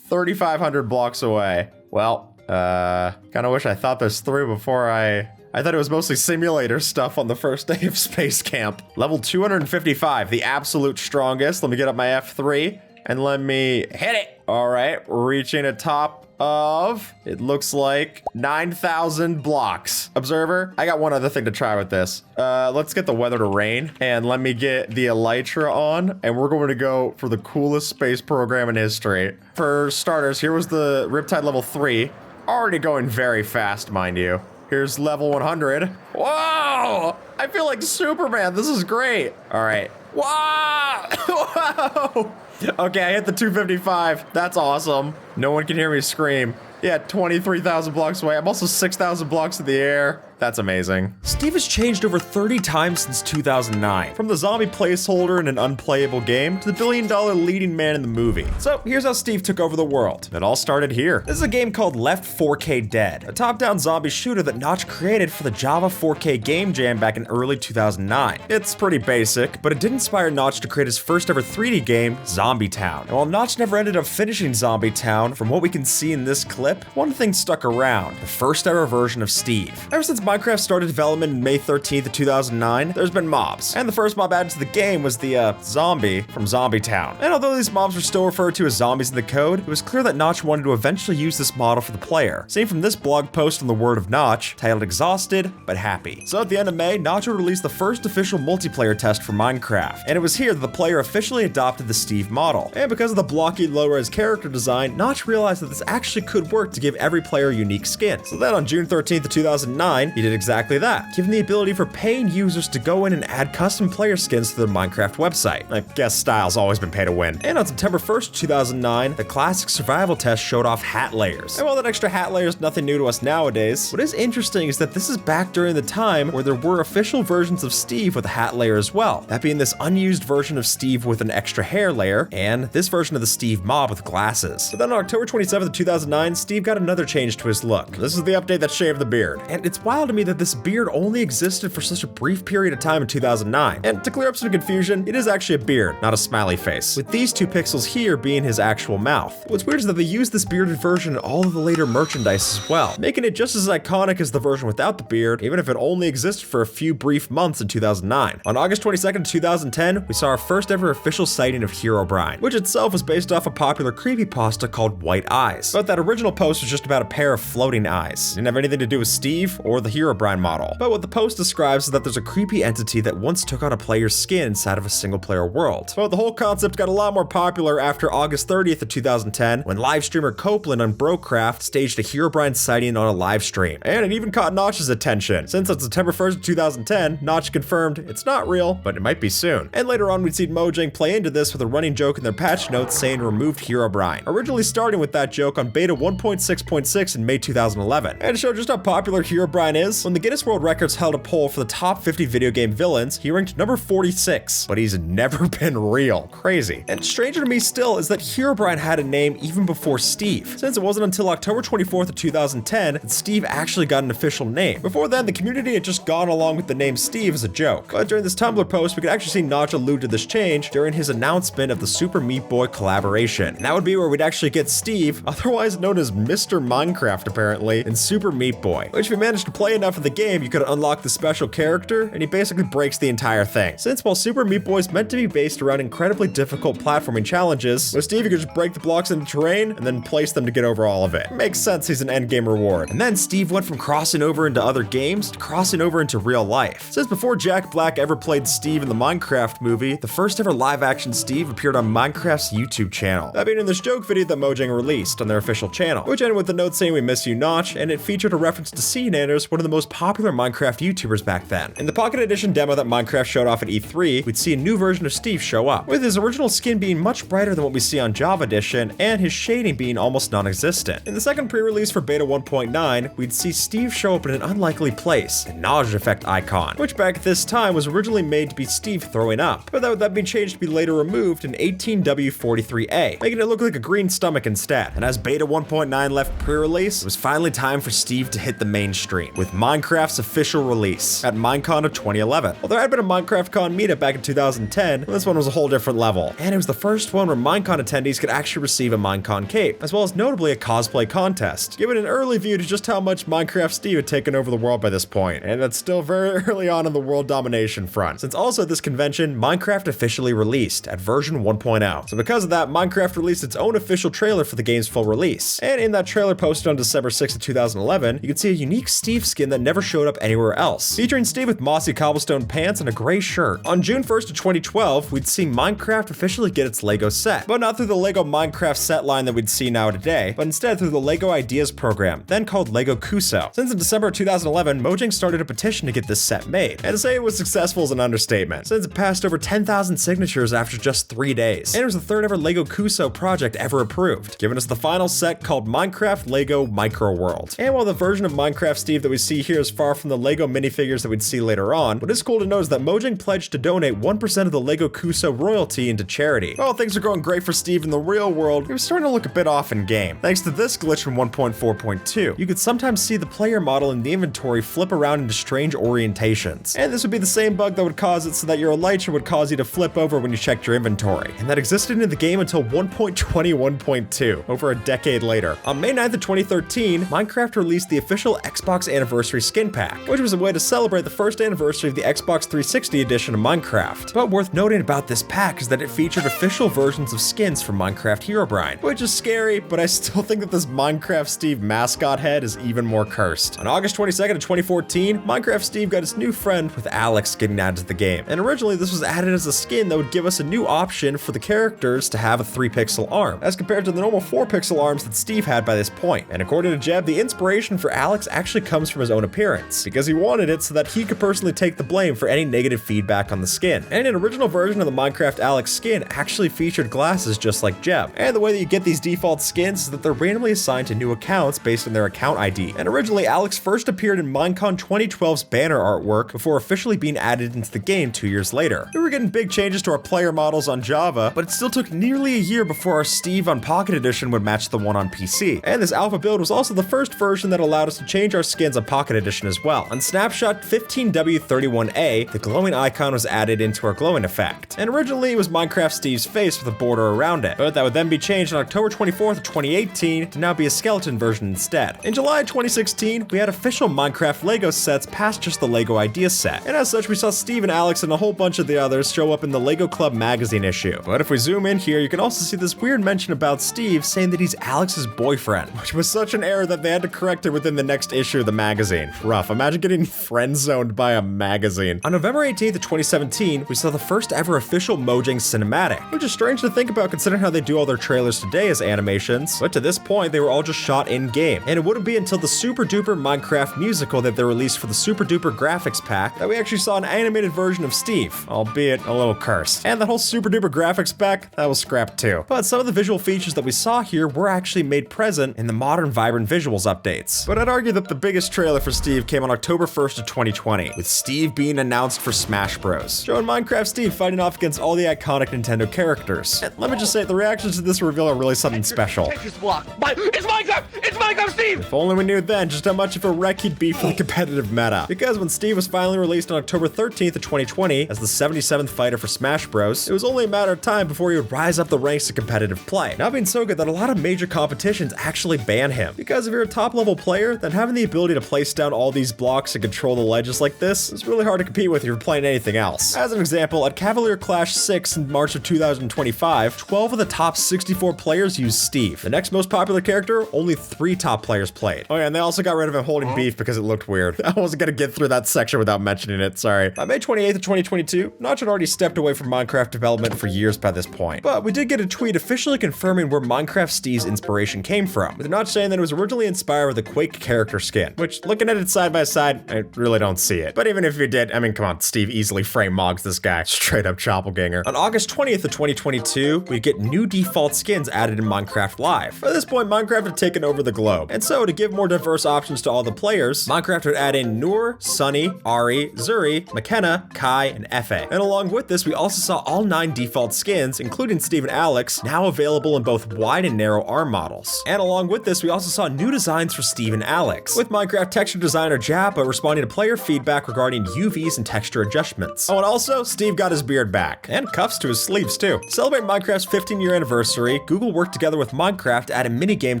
3,500 blocks away. Well, kinda wish I thought this through before I thought it was mostly simulator stuff on the first day of space camp. Level 255, the absolute strongest. Let me get up my F3 and let me hit it. All right, we're reaching a top of, it looks like 9,000 blocks. Observer, I got one other thing to try with this. Let's get the weather to rain and let me get the elytra on and we're going to go for the coolest space program in history. For starters, here was the Riptide level 3. Already going very fast, mind you. Here's level 100. Whoa! I feel like Superman. This is great. All right. Wow! Whoa! Okay, I hit the 255. That's awesome. No one can hear me scream. Yeah, 23,000 blocks away. I'm also 6,000 blocks in the air. That's amazing. Steve has changed over 30 times since 2009, from the zombie placeholder in an unplayable game to the billion-dollar leading man in the movie. So here's how Steve took over the world. It all started here. This is a game called Left 4K Dead, a top-down zombie shooter that Notch created for the Java 4K Game Jam back in early 2009. It's pretty basic, But it did inspire Notch to create his first ever 3D game, Zombie Town. And while Notch never ended up finishing Zombie Town, from what we can see in this clip, one thing stuck around: the first ever version of Steve. Ever since Minecraft started development in May 13th of 2009, there's been mobs. And the first mob added to the game was the, zombie from Zombie Town. And although these mobs were still referred to as zombies in the code, it was clear that Notch wanted to eventually use this model for the player. Seen from this blog post on the Word of Notch, titled Exhausted but Happy. So at the end of May, Notch would release the first official multiplayer test for Minecraft. And it was here that the player officially adopted the Steve model. And because of the blocky low-res character design, Notch realized that this actually could work to give every player unique skins. So then on June 13th of 2009, he did exactly that, giving the ability for paying users to go in and add custom player skins to their Minecraft website. I guess style's always been pay to win. And on September 1st, 2009, the classic survival test showed off hat layers. And while that extra hat layer is nothing new to us nowadays, what is interesting is that this is back during the time where there were official versions of Steve with a hat layer as well. That being this unused version of Steve with an extra hair layer, and this version of the Steve mob with glasses. But then on October 27th of 2009, Steve got another change to his look. This is the update that shaved the beard. And it's wild to me that this beard only existed for such a brief period of time in 2009. And to clear up some confusion, it is actually a beard, not a smiley face. With these 2 pixels here being his actual mouth. What's weird is that they used this bearded version in all of the later merchandise as well, making it just as iconic as the version without the beard, even if it only existed for a few brief months in 2009. On August 22nd, 2010, we saw our first ever official sighting of Herobrine, which itself was based off a popular creepypasta called White Eyes. But that original post was just about a pair of floating eyes. It didn't have anything to do with Steve or the Herobrine model. But what the post describes is that there's a creepy entity that once took on a player's skin inside of a single player world. But the whole concept got a lot more popular after August 30th of 2010, when live streamer Copeland on Brocraft staged a Herobrine sighting on a live stream. And it even caught Notch's attention, since on September 1st of 2010, Notch confirmed it's not real, but it might be soon. And later on, we'd see Mojang play into this with a running joke in their patch notes saying removed Herobrine, originally starting with that joke on beta 1.6.6 in May 2011. And to show just how popular Herobrine is, when the Guinness World Records held a poll for the top 50 video game villains, he ranked number 46, but he's never been real. Crazy. And stranger to me still is that Herobrine had a name even before Steve, since it wasn't until October 24th of 2010 that Steve actually got an official name. Before then, the community had just gone along with the name Steve as a joke. But during this Tumblr post, we could actually see Notch allude to this change during his announcement of the Super Meat Boy collaboration. And that would be where we'd actually get Steve, otherwise known as Mr. Minecraft apparently, in Super Meat Boy, which if you managed to play enough of the game, you could unlock the special character, and he basically breaks the entire thing. Since while Super Meat Boy is meant to be based around incredibly difficult platforming challenges, with Steve you could just break the blocks in the terrain and then place them to get over all of it. Makes sense he's an endgame reward. And then Steve went from crossing over into other games to crossing over into real life. Since before Jack Black ever played Steve in the Minecraft movie, the first ever live action Steve appeared on Minecraft's YouTube channel. That being in this joke video that Mojang released on their official channel, which ended with the note saying we miss you Notch, and it featured a reference to CNanners, one of the most popular Minecraft YouTubers back then. In the Pocket Edition demo that Minecraft showed off at E3, we'd see a new version of Steve show up, with his original skin being much brighter than what we see on Java Edition, and his shading being almost non-existent. In the second pre-release for Beta 1.9, we'd see Steve show up in an unlikely place, a nausea effect icon, which back at this time was originally made to be Steve throwing up, but that would be changed to be later removed in 18W43A, making it look like a green stomach instead. And as Beta 1.9 left pre-release, it was finally time for Steve to hit the mainstream, with Minecraft's official release at Minecon of 2011. Well, there had been a Minecraft Con meetup back in 2010, but this one was a whole different level, and it was the first one where Minecon attendees could actually receive a Minecon cape, as well as notably a cosplay contest, giving an early view to just how much Minecraft Steve had taken over the world by this point, and that's still very early on in the world domination front, since also at this convention, Minecraft officially released at version 1.0. So because of that, Minecraft released its own official trailer for the game's full release, and in that trailer posted on December 6th of 2011, you could see a unique Steve skin that never showed up anywhere else, featuring Steve with mossy cobblestone pants and a gray shirt. On June 1st of 2012, we'd see Minecraft officially get its LEGO set, but not through the LEGO Minecraft set line that we'd see now today, but instead through the LEGO Ideas program, then called LEGO Kuso. Since in December of 2011, Mojang started a petition to get this set made, and to say it was successful is an understatement, since it passed over 10,000 signatures after just 3 days, and it was the third ever LEGO Kuso project ever approved, giving us the final set called Minecraft LEGO Micro World. And while the version of Minecraft Steve that we see here is far from the LEGO minifigures that we'd see later on. What is cool to note is that Mojang pledged to donate 1% of the LEGO Kuso royalty into charity. While things are going great for Steve in the real world, he was starting to look a bit off in game. Thanks to this glitch from 1.4.2, you could sometimes see the player model in the inventory flip around into strange orientations. And this would be the same bug that would cause it so that your elytra would cause you to flip over when you checked your inventory. And that existed in the game until 1.21.2, over a decade later. On May 9th of 2013, Minecraft released the official Xbox Anniversary Skin Pack, which was a way to celebrate the first anniversary of the Xbox 360 edition of Minecraft. But worth noting about this pack is that it featured official versions of skins from Minecraft Herobrine, which is scary, but I still think that this Minecraft Steve mascot head is even more cursed. On August 22nd of 2014, Minecraft Steve got his new friend with Alex getting added to the game. And originally this was added as a skin that would give us a new option for the characters to have a 3-pixel arm, as compared to the normal 4-pixel arms that Steve had by this point. And according to Jeb, the inspiration for Alex actually comes from his own appearance, because he wanted it so that he could personally take the blame for any negative feedback on the skin. And an original version of the Minecraft Alex skin actually featured glasses just like Jeb. And the way that you get these default skins is that they're randomly assigned to new accounts based on their account ID. And originally, Alex first appeared in Minecon 2012's banner artwork before officially being added into the game 2 years later. We were getting big changes to our player models on Java, but it still took nearly a year before our Steve on Pocket Edition would match the one on PC. And this alpha build was also the first version that allowed us to change our skins on Pocket Edition as well. On Snapshot 15W31A, the glowing icon was added into our glowing effect. And originally it was Minecraft Steve's face with a border around it, but that would then be changed on October 24th of 2018 to now be a skeleton version instead. In July 2016, we had official Minecraft LEGO sets past just the LEGO Idea set, and as such we saw Steve and Alex and a whole bunch of the others show up in the LEGO Club magazine issue. But if we zoom in here, you can also see this weird mention about Steve saying that he's Alex's boyfriend, which was such an error that they had to correct it within the next issue of the magazine. Rough. Imagine getting friend-zoned by a magazine. On November 18th of 2017, we saw the first ever official Mojang cinematic, which is strange to think about considering how they do all their trailers today as animations, but to this point they were all just shot in-game, and it wouldn't be until the Super Duper Minecraft musical that they released for the Super Duper graphics pack that we actually saw an animated version of Steve, albeit a little cursed. And that whole Super Duper graphics pack, that was scrapped too. But some of the visual features that we saw here were actually made present in the modern vibrant visuals updates. But I'd argue that the biggest trailer for Steve came on October 1st of 2020, with Steve being announced for Smash Bros, showing Minecraft Steve fighting off against all the iconic Nintendo characters. And let me just say, the reactions to this reveal are really something special. It's Minecraft! It's Minecraft Steve! If only we knew then just how much of a wreck he'd be for the competitive meta. Because when Steve was finally released on October 13th of 2020 as the 77th fighter for Smash Bros, it was only a matter of time before he would rise up the ranks of competitive play. Now being so good that a lot of major competitions actually ban him. Because if you're a top level player, then having the ability to place down all these blocks and control the ledges like this is really hard to compete with if you're playing anything else. As an example, at Cavalier Clash 6 in March of 2025, 12 of the top 64 players used Steve. The next most popular character, only 3 top players played. Oh yeah, and they also got rid of him holding beef because it looked weird. I wasn't gonna get through that section without mentioning it, sorry. By May 28th of 2022, Notch had already stepped away from Minecraft development for years by this point. But we did get a tweet officially confirming where Minecraft Steve's inspiration came from, with Notch saying that it was originally inspired with the Quake character skin, which, looking at it side by side, I really don't see it. But even if you did, I mean, come on, Steve easily frame mogs this guy. Straight up Choppelganger. On August 20th of 2022, we get new default skins added in Minecraft Live. By this point, Minecraft had taken over the globe, and so to give more diverse options to all the players, Minecraft would add in Noor, Sunny, Ari, Zuri, McKenna, Kai, and Efe. And along with this, we also saw all 9 default skins, including Steve and Alex, now available in both wide and narrow arm models. And along with this, we also saw new designs for Steve and Alex, with Minecraft texture designer Jappa responding to player feedback regarding UVs and texture adjustments. Oh, and also, Steve got his beard back, and cuffs to his sleeves too. To celebrate Minecraft's 15-year anniversary, Google worked together with Minecraft to add a minigame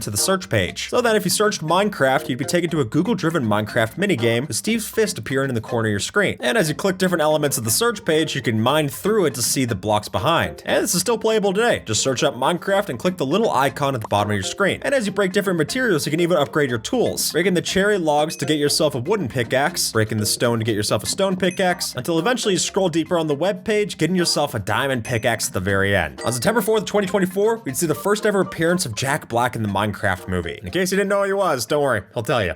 to the search page, so that if you searched Minecraft, you'd be taken to a Google-driven Minecraft minigame with Steve's fist appearing in the corner of your screen. And as you click different elements of the search page, you can mine through it to see the blocks behind. And this is still playable today. Just search up Minecraft and click the little icon at the bottom of your screen. And as you break different materials, you can even upgrade your tools, breaking the cherry logs to get yourself a wooden pickaxe, breaking the stone to get yourself a stone pickaxe, until eventually you scroll deeper on the web page, getting yourself a diamond pickaxe at the very end. On September 4th, 2024, we'd see the first ever appearance of Jack Black in the Minecraft movie. In case you didn't know who he was, don't worry, he'll tell you.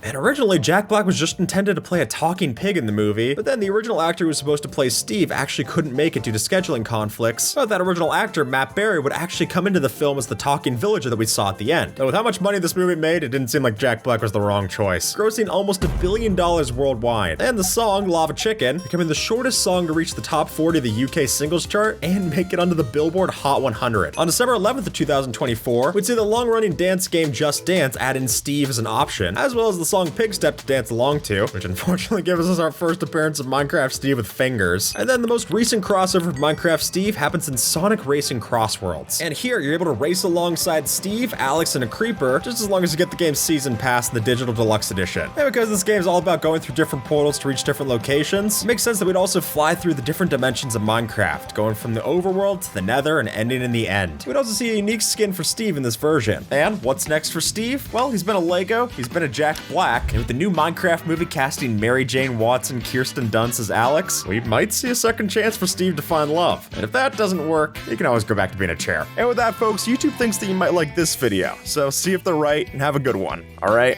And originally, Jack Black was just intended to play a talking pig in the movie, but then the original actor who was supposed to play Steve actually couldn't make it due to scheduling conflicts. But that original actor, Matt Berry, would actually come into the film as the talking villager that we saw at the end. But with how much money this movie made, it didn't seem like Jack Black was the wrong choice, grossing almost $1 billion worldwide. And the song, Lava Chicken, becoming the shortest song to reach the top 40 of the UK singles chart and make it onto the Billboard Hot 100. On December 11th of 2024, we'd see the long-running dance game Just Dance add in Steve as an option, as well as the song Pig Step to dance along to, which unfortunately gives us our first appearance of Minecraft Steve with fingers. And then the most recent crossover of Minecraft Steve happens in Sonic Racing Crossworlds. And here, you're able to race alongside Steve, Alex, and a creeper, just as long as you get the game's season pass in the digital deluxe edition. And because this game's all about going through different portals to reach different locations, it makes sense that we'd also fly through the different dimensions of Minecraft, going from the overworld to the nether and ending in the end. We'd also see a unique skin for Steve in this version. And what's next for Steve? Well, he's been a Lego, he's been a Jack Black, and with the new Minecraft movie casting Mary Jane Watson, Kirsten Dunst as Alex, we might see a second chance for Steve to find love. And if that doesn't work, he can always go back to being a chair. And with that, folks, YouTube thinks that you might like this video, so see if they're right and have a good one, all right?